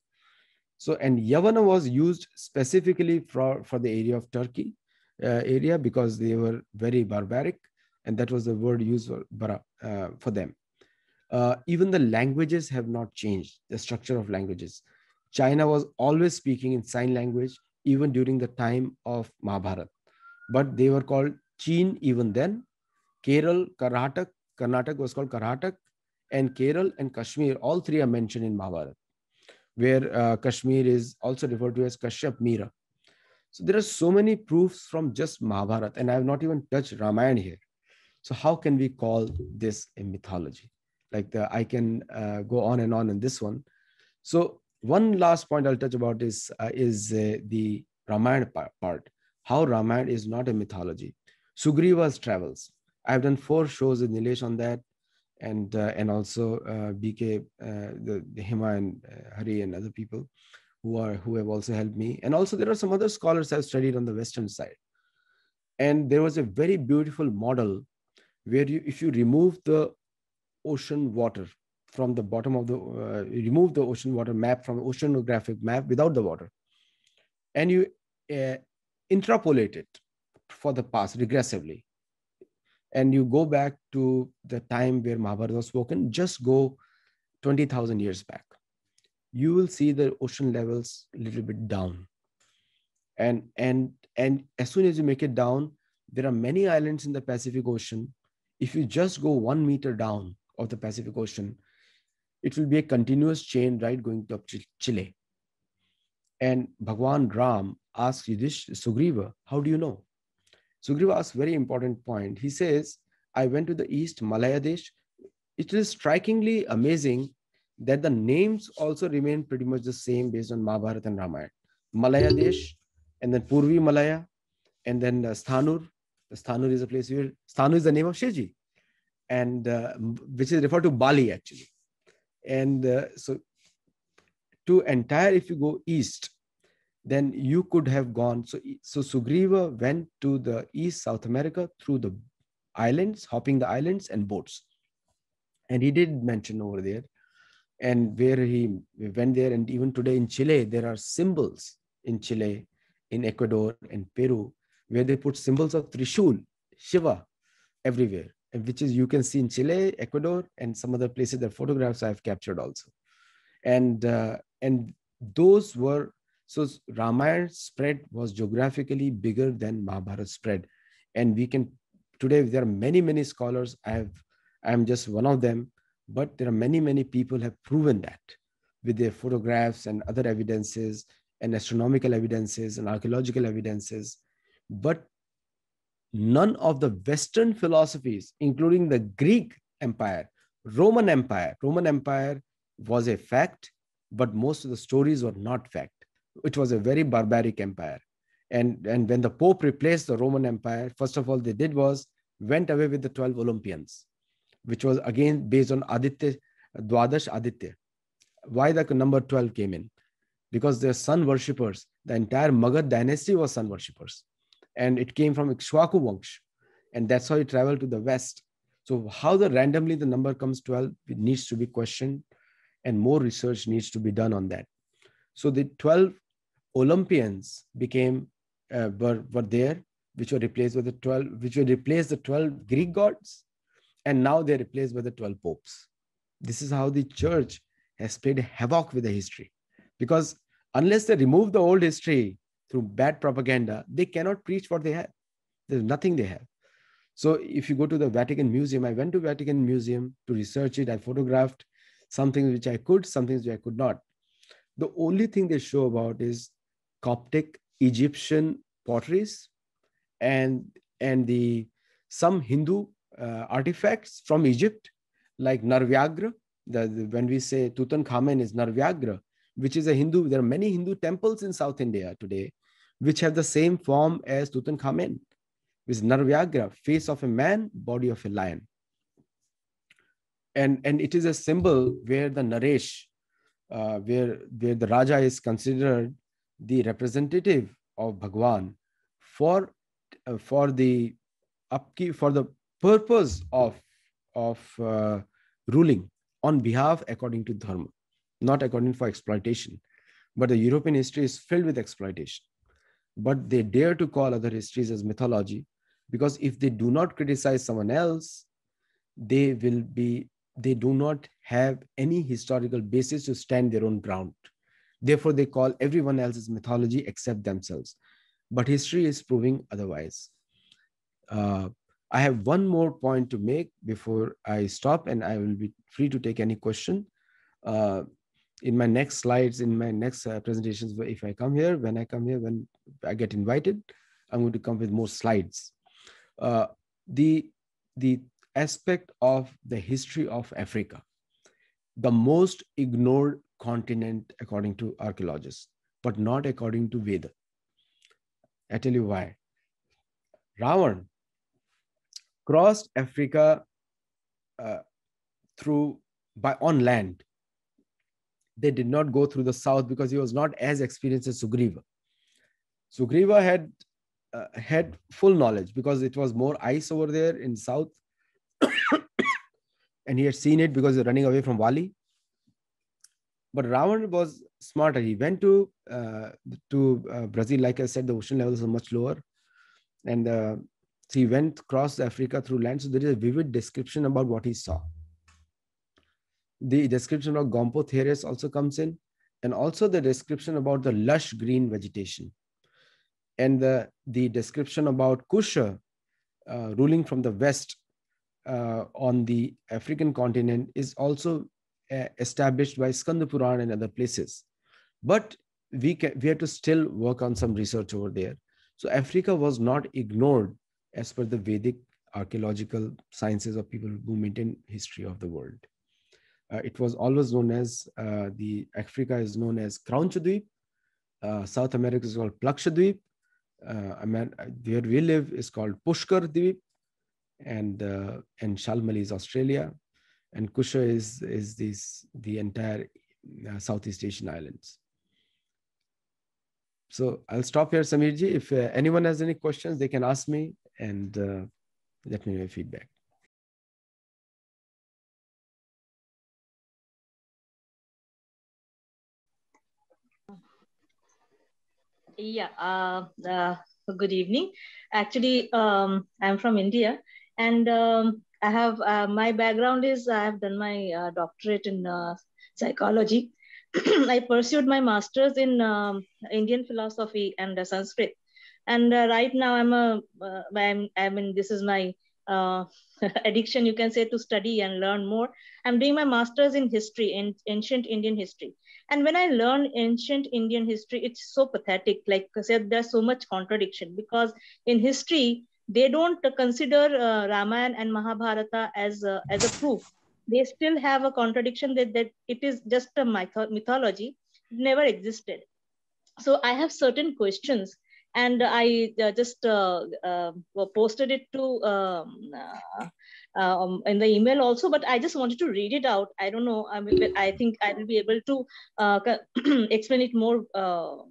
So, and Yavana was used specifically for the area of Turkey area, because they were very barbaric, and that was the word used for them. Even the languages have not changed, the structure of languages. China was always speaking in sign language, even during the time of Mahabharata. But they were called Chin even then. Kerala, Karnataka was called Karhatak, and Kerala and Kashmir, all three are mentioned in Mahabharata, where Kashmir is also referred to as Kashyap Mira. So there are so many proofs from just Mahabharata, and I have not even touched Ramayana here. So how can we call this a mythology? Like I can go on and on in this one. So one last point I'll touch about is the Ramayana part. How Ramayana is not a mythology. Sugriva's travels. I've done 4 shows with Nilesh on that, and also BK, the Hima and Hari and other people who have also helped me. And also there are some other scholars I've studied on the Western side. And there was a very beautiful model where if you remove the ocean water from the bottom of the, remove the ocean water map from oceanographic map without the water, and you uh, interpolate it for the past regressively, and you go back to the time where Mahabharata was spoken, just go 20,000 years back, you will see the ocean levels a little bit down. And as soon as you make it down, there are many islands in the Pacific Ocean. If you just go 1 meter down of the Pacific Ocean, it will be a continuous chain, right, going to Chile. And Bhagwan Ram asks Sugriva, how do you know? Sugriva asks very important point. He says, I went to the east, Malaya Desh. It is strikingly amazing that the names also remain pretty much the same based on Mahabharata and Ramayana. Malaya Desh, and then Purvi Malaya, and then Sthanur. Sthanur is a place where, Sthanur is the name of Shivji, and which is referred to Bali actually. And so to entire, if you go east, then you could have gone. So Sugriva went to the East South America through the islands, hopping the islands and boats. And he did mention over there, and where he went there. And even today in Chile, there are symbols in Chile, in Ecuador, and Peru, where they put symbols of Trishul, Shiva, everywhere, and which is you can see in Chile, Ecuador, and some other places. The photographs I've captured also. And those were, so Ramayana spread was geographically bigger than Mahabharata spread. And we can, today there are many scholars. I'm just one of them, but there are many people have proven that with their photographs and other evidences and astronomical evidences and archaeological evidences. But none of the Western philosophies, including the Greek Empire, Roman Empire was a fact, but most of the stories were not fact. It was a very barbaric empire. And when the Pope replaced the Roman Empire, first of all, they did was went away with the 12 Olympians, which was again based on Aditya, Dwadash Aditya. Why the number 12 came in? Because they're sun worshippers. The entire Magad dynasty was sun worshippers. And it came from Ikshwaku Vansh. And that's how it traveled to the West. So how randomly the number comes 12, it needs to be questioned, and more research needs to be done on that. So the 12 Olympians became, were there, which were replaced with the 12 Greek gods. And now they're replaced by the 12 popes. This is how the church has played havoc with the history. Because unless they remove the old history through bad propaganda, they cannot preach what they have. There's nothing they have. So if you go to the Vatican Museum, I went to Vatican Museum to research it. I photographed some things which I could, some things which I could not. The only thing they show about is Coptic Egyptian potteries and some Hindu artifacts from Egypt, like Narvyagra. When we say Tutankhamen is Narvyagra, which is a Hindu, there are many Hindu temples in South India today, which have the same form as Tutankhamen, with Narvyagra, face of a man, body of a lion. And it is a symbol where the Naresh, where the Raja is considered the representative of Bhagwan for the purpose of ruling on behalf according to dharma, not according for exploitation. But the European history is filled with exploitation. But they dare to call other histories as mythology, because if they do not criticize someone else, they do not have any historical basis to stand their own ground. Therefore, they call everyone else as mythology except themselves. But history is proving otherwise. I have one more point to make before I stop, and I will be free to take any question. In my next slides, in my next presentations, if I come here, when I get invited, I'm going to come with more slides. The aspect of the history of Africa, the most ignored continent according to archaeologists, but not according to Veda. I tell you why. Ravan crossed Africa on land. They did not go through the south because he was not as experienced as Sugriva. Sugriva had had full knowledge because it was more ice over there in south. And he had seen it because he's running away from Vali. But Ravan was smarter. He went to Brazil. Like I said, the ocean levels are much lower. And he went across Africa through land. So there is a vivid description about what he saw. The description of Gomphotheres also comes in, and also the description about the lush green vegetation. And the description about Kusha ruling from the west on the African continent is also established by Skanda Puran and other places. But we have to still work on some research over there. So Africa was not ignored as per the Vedic archaeological sciences of people who maintain history of the world. It was always known as, the Africa is known as Kraunchadweep. South America is called Plakshadweep. Where we live is called Pushkar Dweep, and Shalmali is Australia, and Kusha is the entire Southeast Asian islands. So I'll stop here, Samirji. If anyone has any questions, they can ask me, and let me know feedback. Yeah, good evening. Actually, I'm from India, and I have my background is I have done my doctorate in psychology. I pursued my master's in Indian philosophy and Sanskrit, and right now I'm in, this is my addiction, you can say, to study and learn more. I'm doing my master's in history, in ancient Indian history. And when I learn ancient Indian history, it's so pathetic. Like I said, there's so much contradiction, because in history, they don't consider Ramayana and Mahabharata as a proof. They still have a contradiction that it is just a mythology. It never existed. So I have certain questions, and I just posted it to in the email also, but I just wanted to read it out. I don't know. I think I will be able to explain it more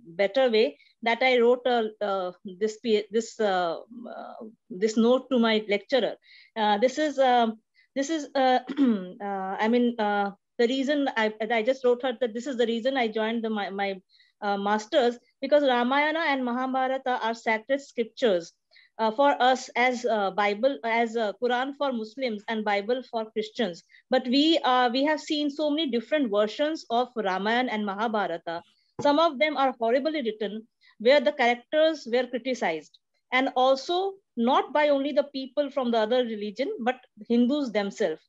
better way. That I wrote this note to my lecturer. This is I mean, the reason I just wrote her that this is the reason I joined my masters, because Ramayana and Mahabharata are sacred scriptures for us as Bible, as Quran for Muslims and Bible for Christians. But we have seen so many different versions of Ramayana and Mahabharata. Some of them are horribly written, where the characters were criticized, and also not by only the people from the other religion, but Hindus themselves.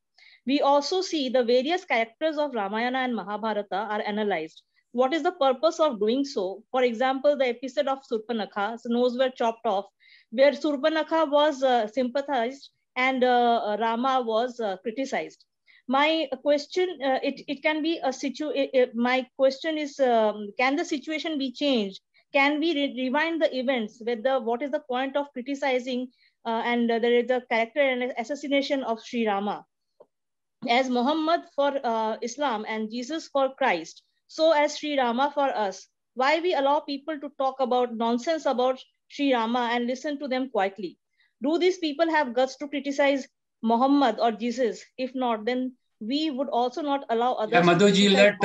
We also see the various characters of Ramayana and Mahabharata are analyzed. What is the purpose of doing so? For example, the episode of Surpanakha, so nose were chopped off, where Surpanakha was sympathized and Rama was criticized. My question, it can be a situation. My question is, can the situation be changed? Can we rewind the events? What is the point of criticizing and there is a character and assassination of Sri Rama? As Muhammad for Islam and Jesus for Christ, so as Sri Rama for us. Why we allow people to talk about nonsense about Sri Rama and listen to them quietly? Do these people have guts to criticize Muhammad or Jesus? If not, then we would also not allow others. Yeah, Madhuji, let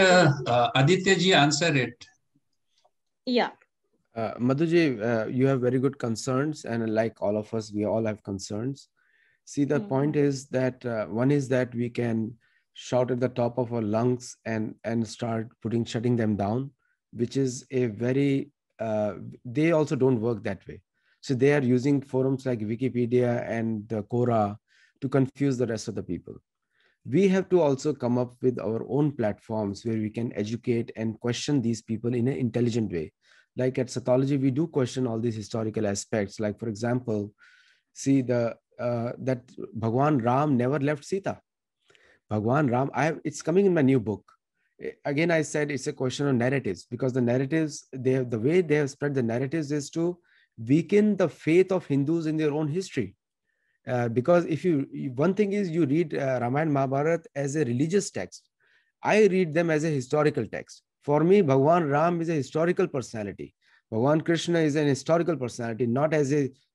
Aditya ji answer it. Yeah. Madhuji, you have very good concerns, and like all of us, we all have concerns. See, the point is that one is that we can shout at the top of our lungs and start shutting them down, which is a very, they also don't work that way. So they are using forums like Wikipedia and Quora to confuse the rest of the people. We have to also come up with our own platforms where we can educate and question these people in an intelligent way. Like at Sathology, we do question all these historical aspects. Like, for example, see that Bhagwan Ram never left Sita. Bhagwan Ram, it's coming in my new book. Again, I said it's a question of narratives, because the narratives, the way they have spread the narratives is to weaken the faith of Hindus in their own history. Because one thing is you read Ramayana Mahabharata as a religious text. I read them as a historical text. For me, Bhagwan Ram is a historical personality. Bhagwan Krishna is an historical personality, not as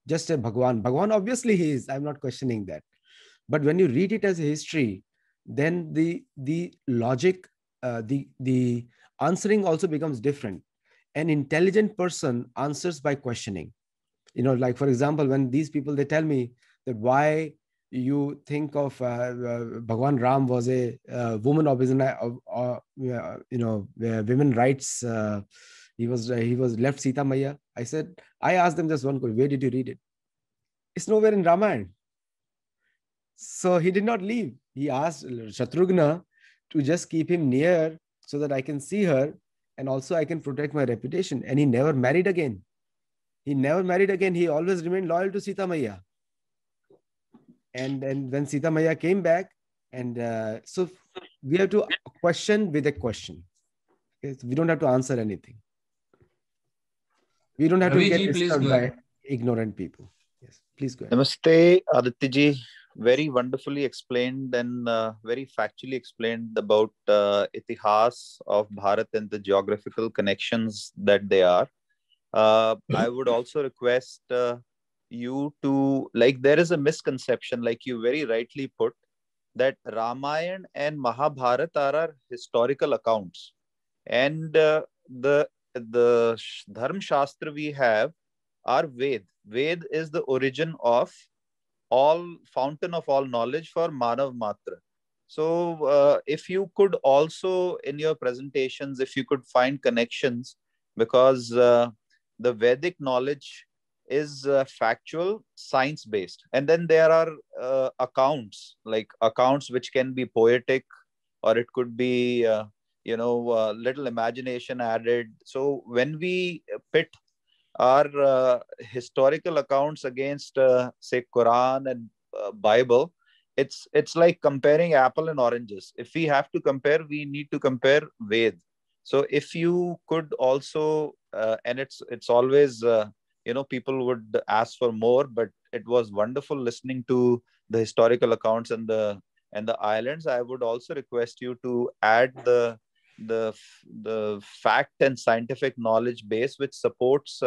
just a Bhagwan. Bhagwan, obviously he is. I'm not questioning that. But when you read it as a history, then the logic, the answering also becomes different. An intelligent person answers by questioning. Like for example, when these people, they tell me that why you think of Bhagwan Ram was a woman of his, women rights. He was left Sita Maya. I asked them just one question: where did you read it? It's nowhere in Ramayana. So he did not leave. He asked Shatrughna to just keep him near so that I can see her and also I can protect my reputation. And he never married again. He always remained loyal to Sita Maya. And when Sita Maya came back, and so we have to question with a question. Okay? So we don't have to answer anything. We don't have to get disturbed by ignorant people. Yes, please go ahead. Namaste, Aditya ji. Very wonderfully explained and very factually explained about Itihas of Bharat and the geographical connections that they are. I would also request you to, there is a misconception, like you very rightly put, that Ramayana and Mahabharata are our historical accounts. And the Dharma Shastra we have are Ved. Ved is the origin of fountain of all knowledge for Manav Matra. So if you could also, in your presentations, if you could find connections, because the Vedic knowledge is factual, science-based. And then there are accounts which can be poetic, or it could be, little imagination added. So when we pit our historical accounts against, say, Quran and Bible, it's like comparing apple and oranges. If we have to compare, we need to compare Ved. So if you could also, and it's always, people would ask for more, but it was wonderful listening to the historical accounts and the islands. I would also request you to add the fact and scientific knowledge base which supports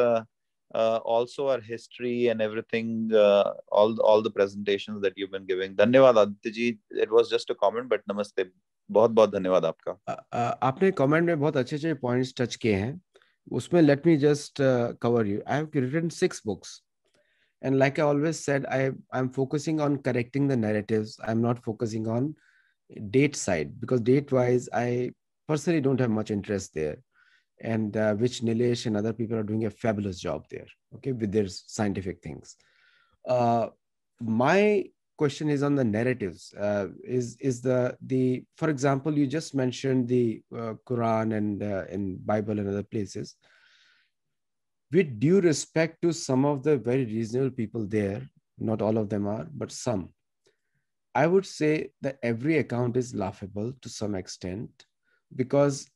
also our history and everything, all the presentations that you've been giving. Dhanyawad Aditya ji. It was just a comment, but namaste. बहुत बहुत धन्यवाद आपका. आपने comment में बहुत अच्छे अच्छे points touch किए हैं. उसमें let me just cover you. I have written 6 books. And like I always said, I'm focusing on correcting the narratives. I'm not focusing on date side, because date wise, I personally don't have much interest there. And which Nilesh and other people are doing a fabulous job there, okay, with their scientific things. My question is on the narratives. Is the for example, you just mentioned the Quran and Bible and other places. With due respect to some of the very reasonable people there, not all of them are, but some, I would say that every account is laughable to some extent, because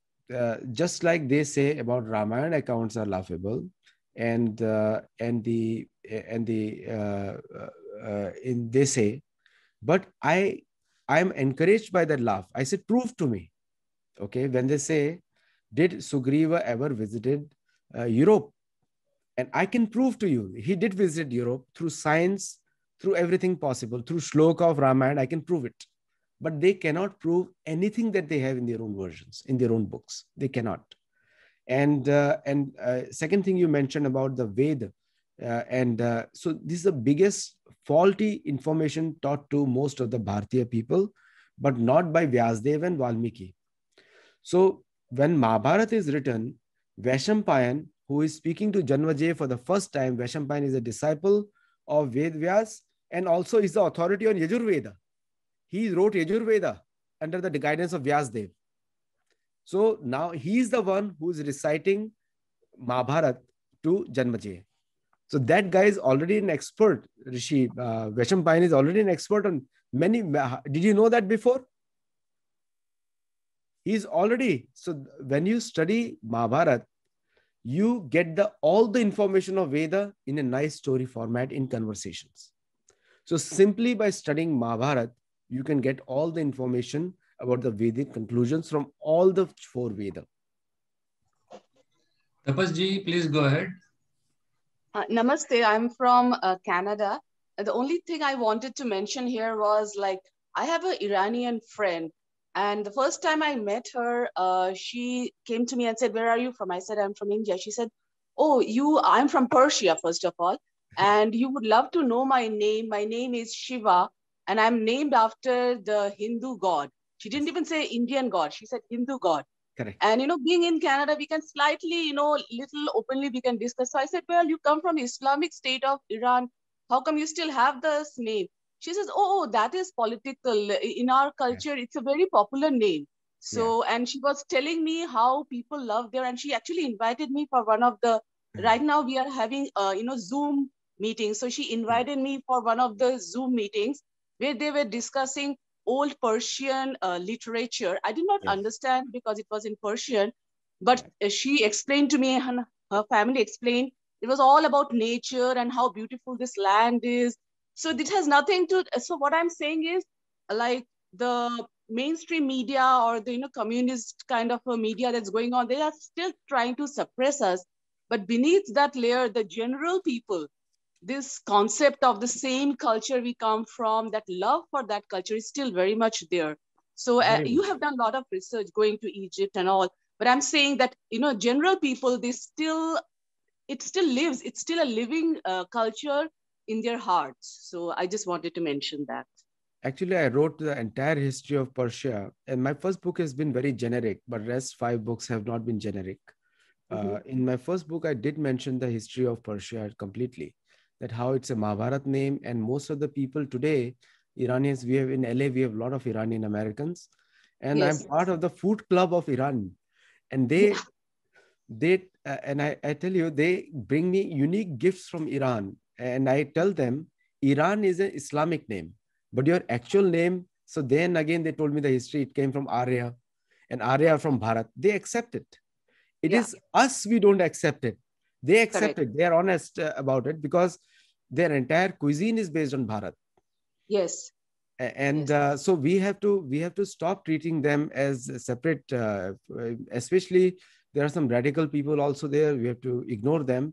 just like they say about Ramayana, accounts are laughable, and they say, but I'm encouraged by that laugh. I said, prove to me. Okay, when they say, did Sugriva ever visited Europe? And I can prove to you, he did visit Europe through science, through everything possible, through shloka of Ramayana. I can prove it. But they cannot prove anything that they have in their own versions, in their own books. They cannot. And second thing you mentioned about the Veda. So this is the biggest faulty information taught to most of the Bharatiya people, but not by Vyasdev and Valmiki. So when Mahabharata is written, Vaishampayan, who is speaking to Janmajay for the first time, Vaishampayan is a disciple of Ved Vyas and also is the authority on Yajurveda. He wrote Yajurveda under the guidance of Vyasdev. So now he is the one who is reciting Mahabharata to Janmajay. So that guy is already an expert. Rishi Vaishampayan is already an expert on many. Did you know that before? He's already. So when you study Mahabharata, you get all the information of Veda in a nice story format in conversations. So simply by studying Mahabharata, you can get all the information about the Vedic conclusions from all the 4 Vedas. Tapas ji, please go ahead. Namaste, I'm from Canada. The only thing I wanted to mention here was like, I have an Iranian friend. And the first time I met her, she came to me and said, "Where are you from?" I said, "I'm from India." She said, "Oh, I'm from Persia, first of all. And you would love to know my name. My name is Shiva, and I'm named after the Hindu god." She didn't even say Indian god. She said Hindu god. Correct. And, being in Canada, we can slightly, little openly we can discuss. So I said, "Well, you come from the Islamic State of Iran. How come you still have this name?" She says, "Oh, that is political. In our culture, it's a very popular name." So, and she was telling me how people love there. And she actually invited me for one of the, right now we are having, Zoom meetings. So she invited me for one of the Zoom meetings where they were discussing old Persian literature. I did not understand because it was in Persian, but she explained to me, and her family explained, it was all about nature and how beautiful this land is. So it has nothing to, so what I'm saying is, like, the mainstream media or the, communist kind of a media that's going on, they are still trying to suppress us. But beneath that layer, the general people, this concept of the same culture we come from, that love for that culture is still very much there. So you have done a lot of research going to Egypt and all, but I'm saying that, general people, it still lives, it's still a living culture in their hearts. So I just wanted to mention that. Actually, I wrote the entire history of Persia, and my first book has been very generic, but rest 5 books have not been generic. In my first book, I did mention the history of Persia completely, that how it's a Mahabharat name, and most of the people today, Iranians, we have in LA, we have a lot of Iranian Americans, and I'm part of the food club of Iran, and they and I tell you, they bring me unique gifts from Iran, and I tell them Iran is an Islamic name, but your actual name. So then again, they told me the history. It came from Arya, and Arya from Bharat. They accept it. It is us, we don't accept it. They accept it. They are honest about it because their entire cuisine is based on Bharat. Yes. And so we have to stop treating them as separate. Especially, there are some radical people also there. We have to ignore them.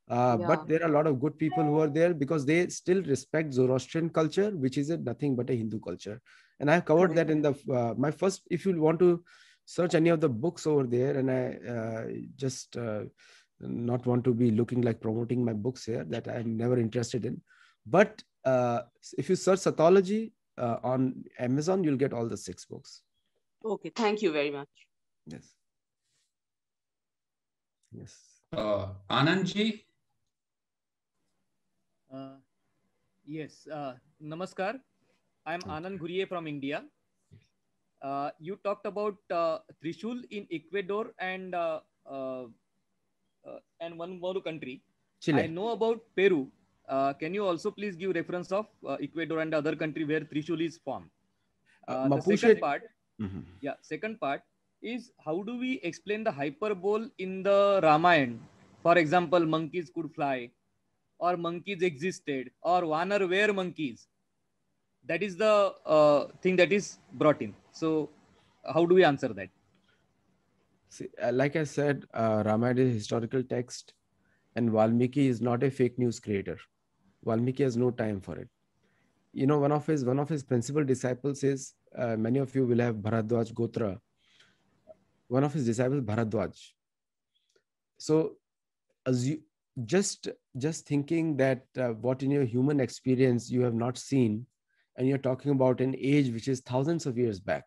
But there are a lot of good people who are there because they still respect Zoroastrian culture, which is nothing but a Hindu culture. And I've covered that in the my first. If you want to search any of the books over there, and I just not want to be looking like promoting my books here, that I'm never interested in. But if you search Sathology on Amazon, you'll get all the 6 books. Okay, thank you very much. Yes. Yes. Anandji? Yes. Namaskar. I'm Anand Ghuriye from India. You talked about Trishul in Ecuador and one more country. Chile. I know about Peru. Can you also please give reference of Ecuador and other country where Trishul is formed? The second part, second part is, how do we explain the hyperbole in the Ramayana? For example, monkeys could fly, or monkeys existed, or Vanar were monkeys. That is the thing that is brought in. So how do we answer that? See, like I said, Ramayana is a historical text, and Valmiki is not a fake news creator. Valmiki has no time for it. You know, one of his principal disciples is, many of you will have Bharadwaj Gotra. One of his disciples, Bharadwaj. So, as you just thinking that what in your human experience you have not seen, and you're talking about an age which is thousands of years back.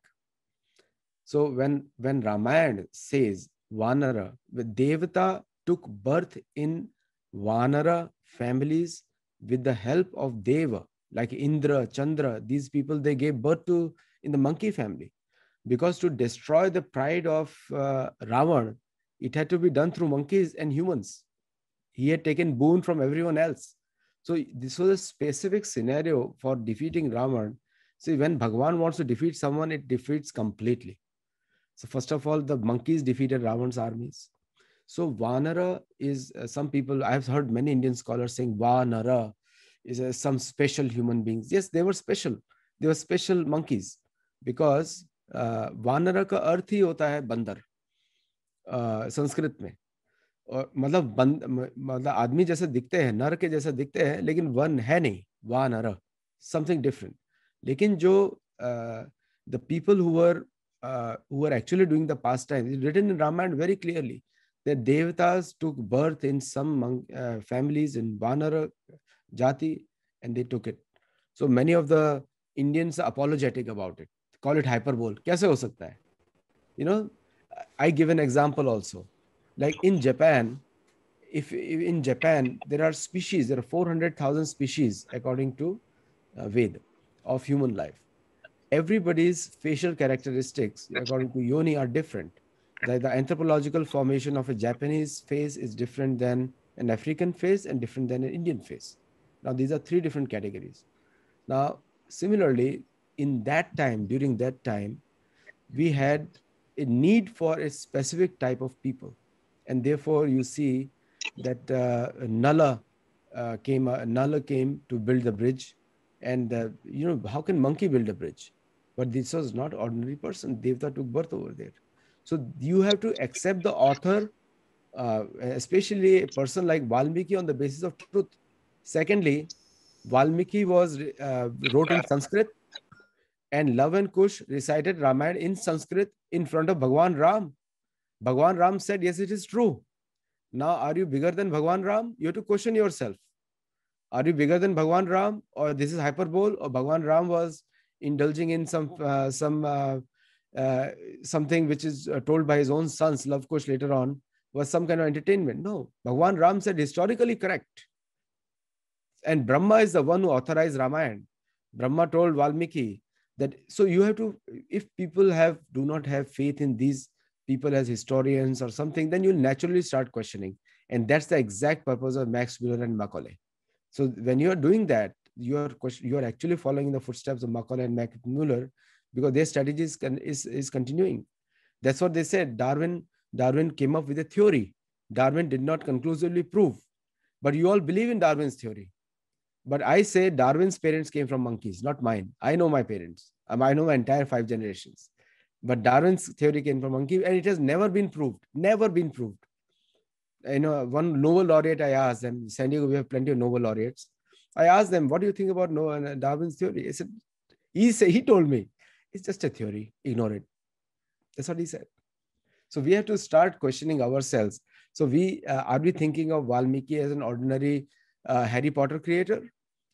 So when Ramayana says Vanara, the Devata took birth in Vanara families with the help of Deva, like Indra, Chandra, these people, they gave birth to in the monkey family. Because to destroy the pride of Ravan, it had to be done through monkeys and humans. He had taken boon from everyone else. So this was a specific scenario for defeating Ravan. See, when Bhagavan wants to defeat someone, it defeats completely. So first of all, the monkeys defeated Ravan's armies. So Vanara is, some people, I've heard many Indian scholars saying Vanara is some special human beings. Yes, they were special. They were special monkeys because Vanara ka arth hi hota hai bandar, Sanskrit mein. और मतलब आदमी जैसे दिखते हैं, नर के जैसे दिखते हैं, लेकिन वन है नहीं, वानर, समथिंग डिफरेंट. लेकिन जो the people who were actually doing the pastime, it's written in Ramayana very clearly that devatas took birth in some families in Vanara Jati, and they took it. So many of the Indians are apologetic about it, call it hyperbole. कैसे हो सकता है? You know, I give an example also. Like in Japan, if in Japan there are species, there are 400,000 species according to Veda of human life. Everybody's facial characteristics according to Yoni are different. The anthropological formation of a Japanese face is different than an African face and different than an Indian face. Now these are three different categories. Now similarly, in that time, during that time, we had a need for a specific type of people, and therefore you see that Nala came to build the bridge. And how can monkey build a bridge? But this was not ordinary person. Devta took birth over there. So you have to accept the author, especially a person like Valmiki, on the basis of truth. Secondly, Valmiki wrote in Sanskrit, and Love and Kush recited Ramayana in Sanskrit in front of Bhagwan Ram. Bhagwan Ram said, yes, it is true. Now, are you bigger than Bhagwan Ram? You have to question yourself. Are you bigger than Bhagwan Ram, or this is hyperbole, or Bhagwan Ram was indulging in something which is told by his own sons, Love Kush later on, was some kind of entertainment? No, Bhagwan Ram said historically correct. And Brahma is the one who authorized Ramayana. Brahma told Valmiki that, so you have to, if people do not have faith in these people as historians or something, then you'll naturally start questioning. And that's the exact purpose of Max Muller and Macaulay. So when you are doing that, you are actually following in the footsteps of Macaulay and Max Muller, because their strategy is continuing. That's what they said. Darwin came up with a theory. Darwin did not conclusively prove, but you all believe in Darwin's theory. But I say Darwin's parents came from monkeys, not mine. I know my parents. I know my entire 5 generations. But Darwin's theory came from monkeys, and it has never been proved. Never been proved. One Nobel laureate, I asked them, San Diego, we have plenty of Nobel laureates. I asked them, what do you think about Darwin's theory? I said, he told me, it's just a theory. Ignore it. That's what he said. So we have to start questioning ourselves. So are we thinking of Valmiki as an ordinary Harry Potter creator,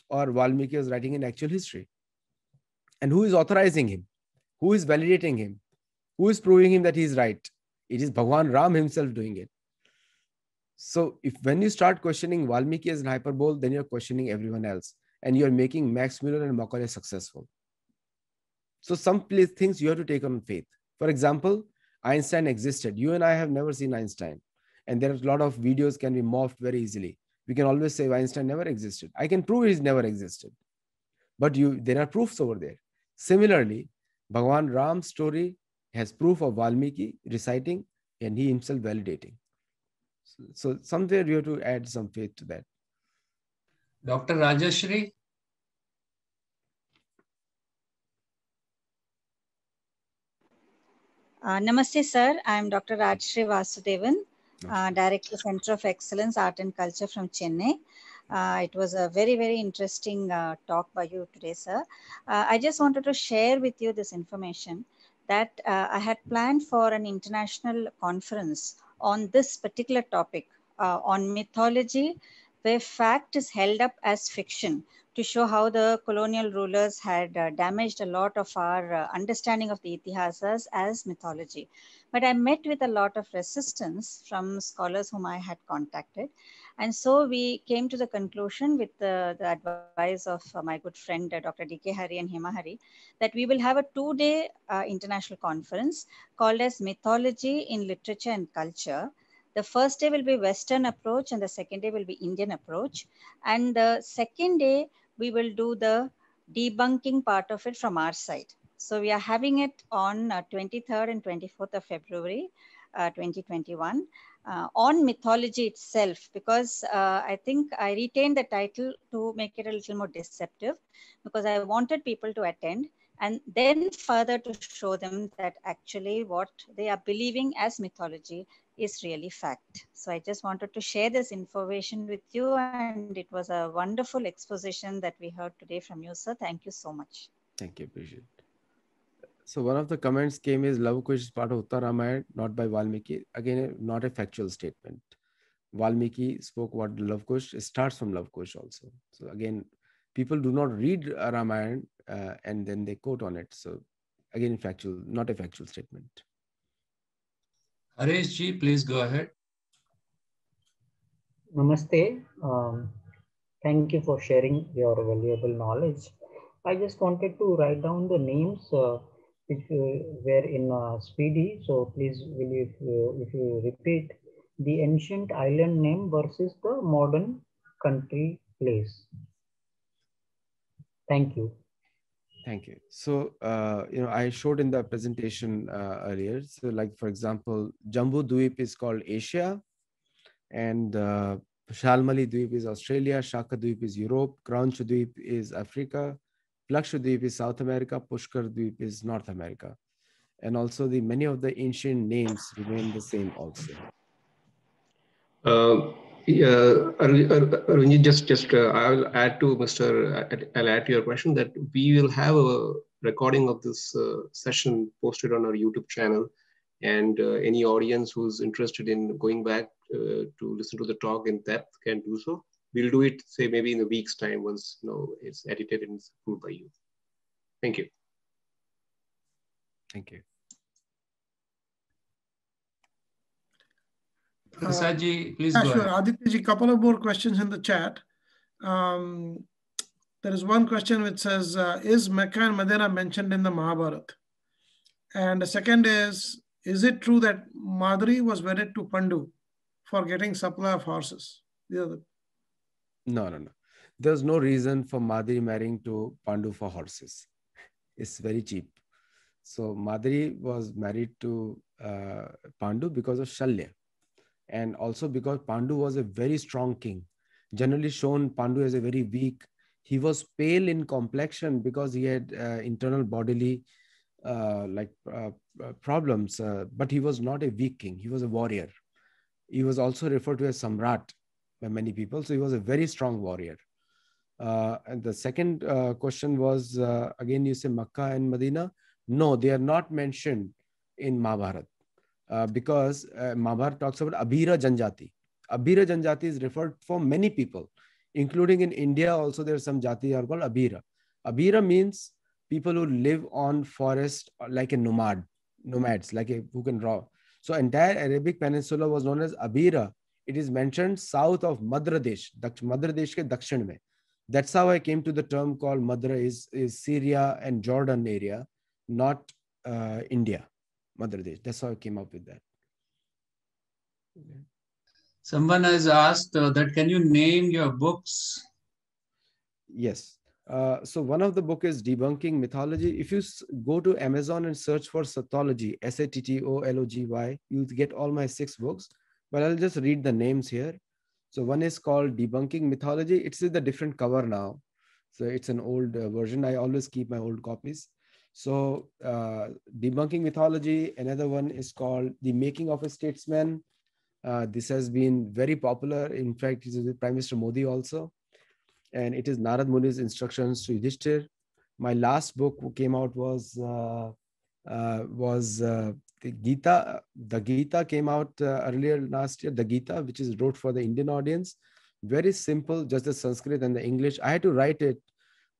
or Valmiki is writing an actual history? And who is authorizing him? Who is validating him? Who is proving him that he is right? It is Bhagwan Ram himself doing it. So when you start questioning Valmiki as an hyperbole, then you're questioning everyone else, and you're making Max Muller and Macaulay successful. So some things you have to take on faith. For example, Einstein existed. You and I have never seen Einstein, and there are a lot of videos can be morphed very easily. We can always say Einstein never existed. I can prove he's never existed, but there are proofs over there. Similarly, Bhagwan Ram's story has proof of Valmiki reciting and he himself validating. So somewhere you have to add some faith to that. Dr. Rajashri? Namaste, sir. I am Dr. Rajashri Vasudevan, Director, Center of Excellence, Art and Culture from Chennai. It was a very, very interesting talk by you today, sir. I just wanted to share with you this information that I had planned for an international conference on this particular topic, on mythology, where fact is held up as fiction, to show how the colonial rulers had damaged a lot of our understanding of the Itihasas as mythology. But I met with a lot of resistance from scholars whom I had contacted. And so we came to the conclusion, with the advice of my good friend, Dr. D.K. Hari and Hema Hari, that we will have a 2-day international conference called as Mythology in Literature and Culture. The first day will be Western approach, and the second day will be Indian approach. And the second day, we will do the debunking part of it from our side. So we are having it on 23rd and 24th of February, 2021, on mythology itself, because I think I retained the title to make it a little more deceptive, because I wanted people to attend and then further to show them that actually what they are believing as mythology is really fact. So I just wanted to share this information with you, and it was a wonderful exposition that we heard today from you, sir. Thank you so much. Thank you, appreciate it. So one of the comments came is Lava Kush is part of Uttar Ramayana, not by Valmiki. Again, not a factual statement. Valmiki spoke about Lava Kush. It starts from Lava Kush also. So again, people do not read Ramayana and then they quote on it. So again, factual, not a factual statement. Haresh ji, please go ahead. Namaste. Thank you for sharing your valuable knowledge. I just wanted to write down the names which were in Speedy. So please, will you, if you repeat the ancient island name versus the modern country place. Thank you. Thank you. So, I showed in the presentation earlier. So like, for example, Jambu Dweep is called Asia, and Shalmali Dweep is Australia, Shaka Dweep is Europe, Cronch Dweep is Africa, Plaksha Dweep is South America, Pushkar Dweep is North America. And also many of the ancient names remain the same also. Arvind, just I'll add to your question that we will have a recording of this session posted on our YouTube channel, and any audience who's interested in going back to listen to the talk in depth can do so. We'll do it, say, maybe in a week's time once it's edited and it's approved by you. Thank you. Thank you. Prasadji, please go sure. ahead. Aditya, couple of more questions in the chat. There is one question which says, is Mecca and Medina mentioned in the Mahabharata? And the second is it true that Madri was wedded to Pandu for getting supply of horses? No. There's no reason for Madri marrying to Pandu for horses. It's very cheap. So Madri was married to Pandu because of Shalya. And also because Pandu was a very strong king. Generally shown Pandu as a very weak. He was pale in complexion because he had internal bodily problems. But he was not a weak king. He was a warrior. He was also referred to as Samrat by many people. So he was a very strong warrior. And the second question was, again, you say Makkah and Medina. No, they are not mentioned in Mahabharata. Because Mahabharata talks about Abhira Janjati. Abhira Janjati is referred for many people, including in India also there are some jati are called Abhira. Abhira means people who live on forest like a nomads, like who can raw. So entire Arabic Peninsula was known as Abhira. It is mentioned south of Madra Desh, Madra Desh ke Dakshin mein. That's how I came to the term called Madra is Syria and Jordan area, not India. Madra Desh. That's how I came up with that. Someone has asked that can you name your books? Yes. So one of the book is Debunking Mythology. If you go to Amazon and search for Sattology, Sattology, you'll get all my 6 books. But I'll just read the names here. So one is called Debunking Mythology. It's with a different cover now. So it's an old version. I always keep my old copies. So Debunking Mythology, another one is called The Making of a Statesman. This has been very popular. In fact, it is with Prime Minister Modi also. And it is Narad Muni's instructions to Yudhishthir. My last book came out was the Gita. The Gita came out earlier last year, the Gita, which is wrote for the Indian audience. Very simple, just the Sanskrit and the English. I had to write it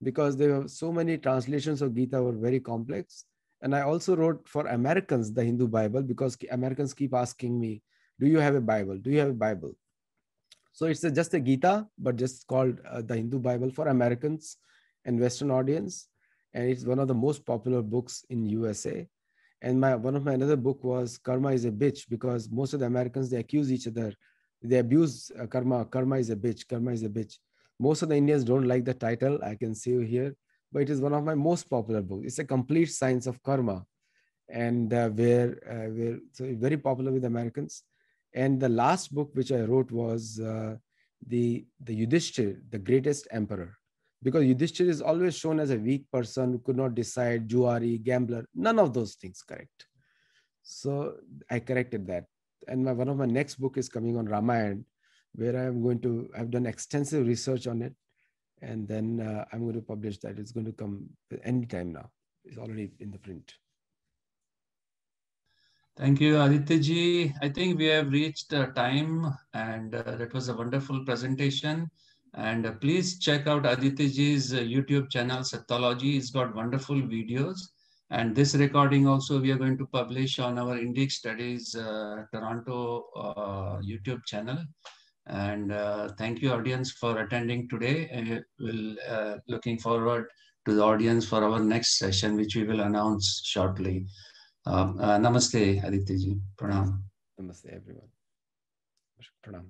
because there were so many translations of Gita were very complex. And I also wrote for Americans, the Hindu Bible, because Americans keep asking me, do you have a Bible? Do you have a Bible? So it's just a Gita, but just called the Hindu Bible for Americans and Western audience. And it's one of the most popular books in USA. And one of my another book was Karma is a Bitch, because most of the Americans, they accuse each other. They abuse karma. Karma is a bitch. Karma is a bitch. Most of the Indians don't like the title. I can see you here, but it is one of my most popular books. It's a complete science of karma, and where so very popular with Americans. And the last book which I wrote was the Yudhishthir, the greatest emperor, because Yudhishthir is always shown as a weak person who could not decide, juari, gambler, none of those things correct. So I corrected that. And one of my next book is coming on Ramayana, where I've done extensive research on it. And then I'm going to publish that. It's going to come anytime now. It's already in the print. Thank you, Aditya ji. I think we have reached time, and that was a wonderful presentation. And please check out Aditya ji's YouTube channel, Satyology. He's got wonderful videos. And this recording also we are going to publish on our Indic Studies Toronto YouTube channel. And thank you, audience, for attending today. We'll looking forward to the audience for our next session, which we will announce shortly. Namaste, Aditya ji. Pranam. Namaste, everyone. Pranam.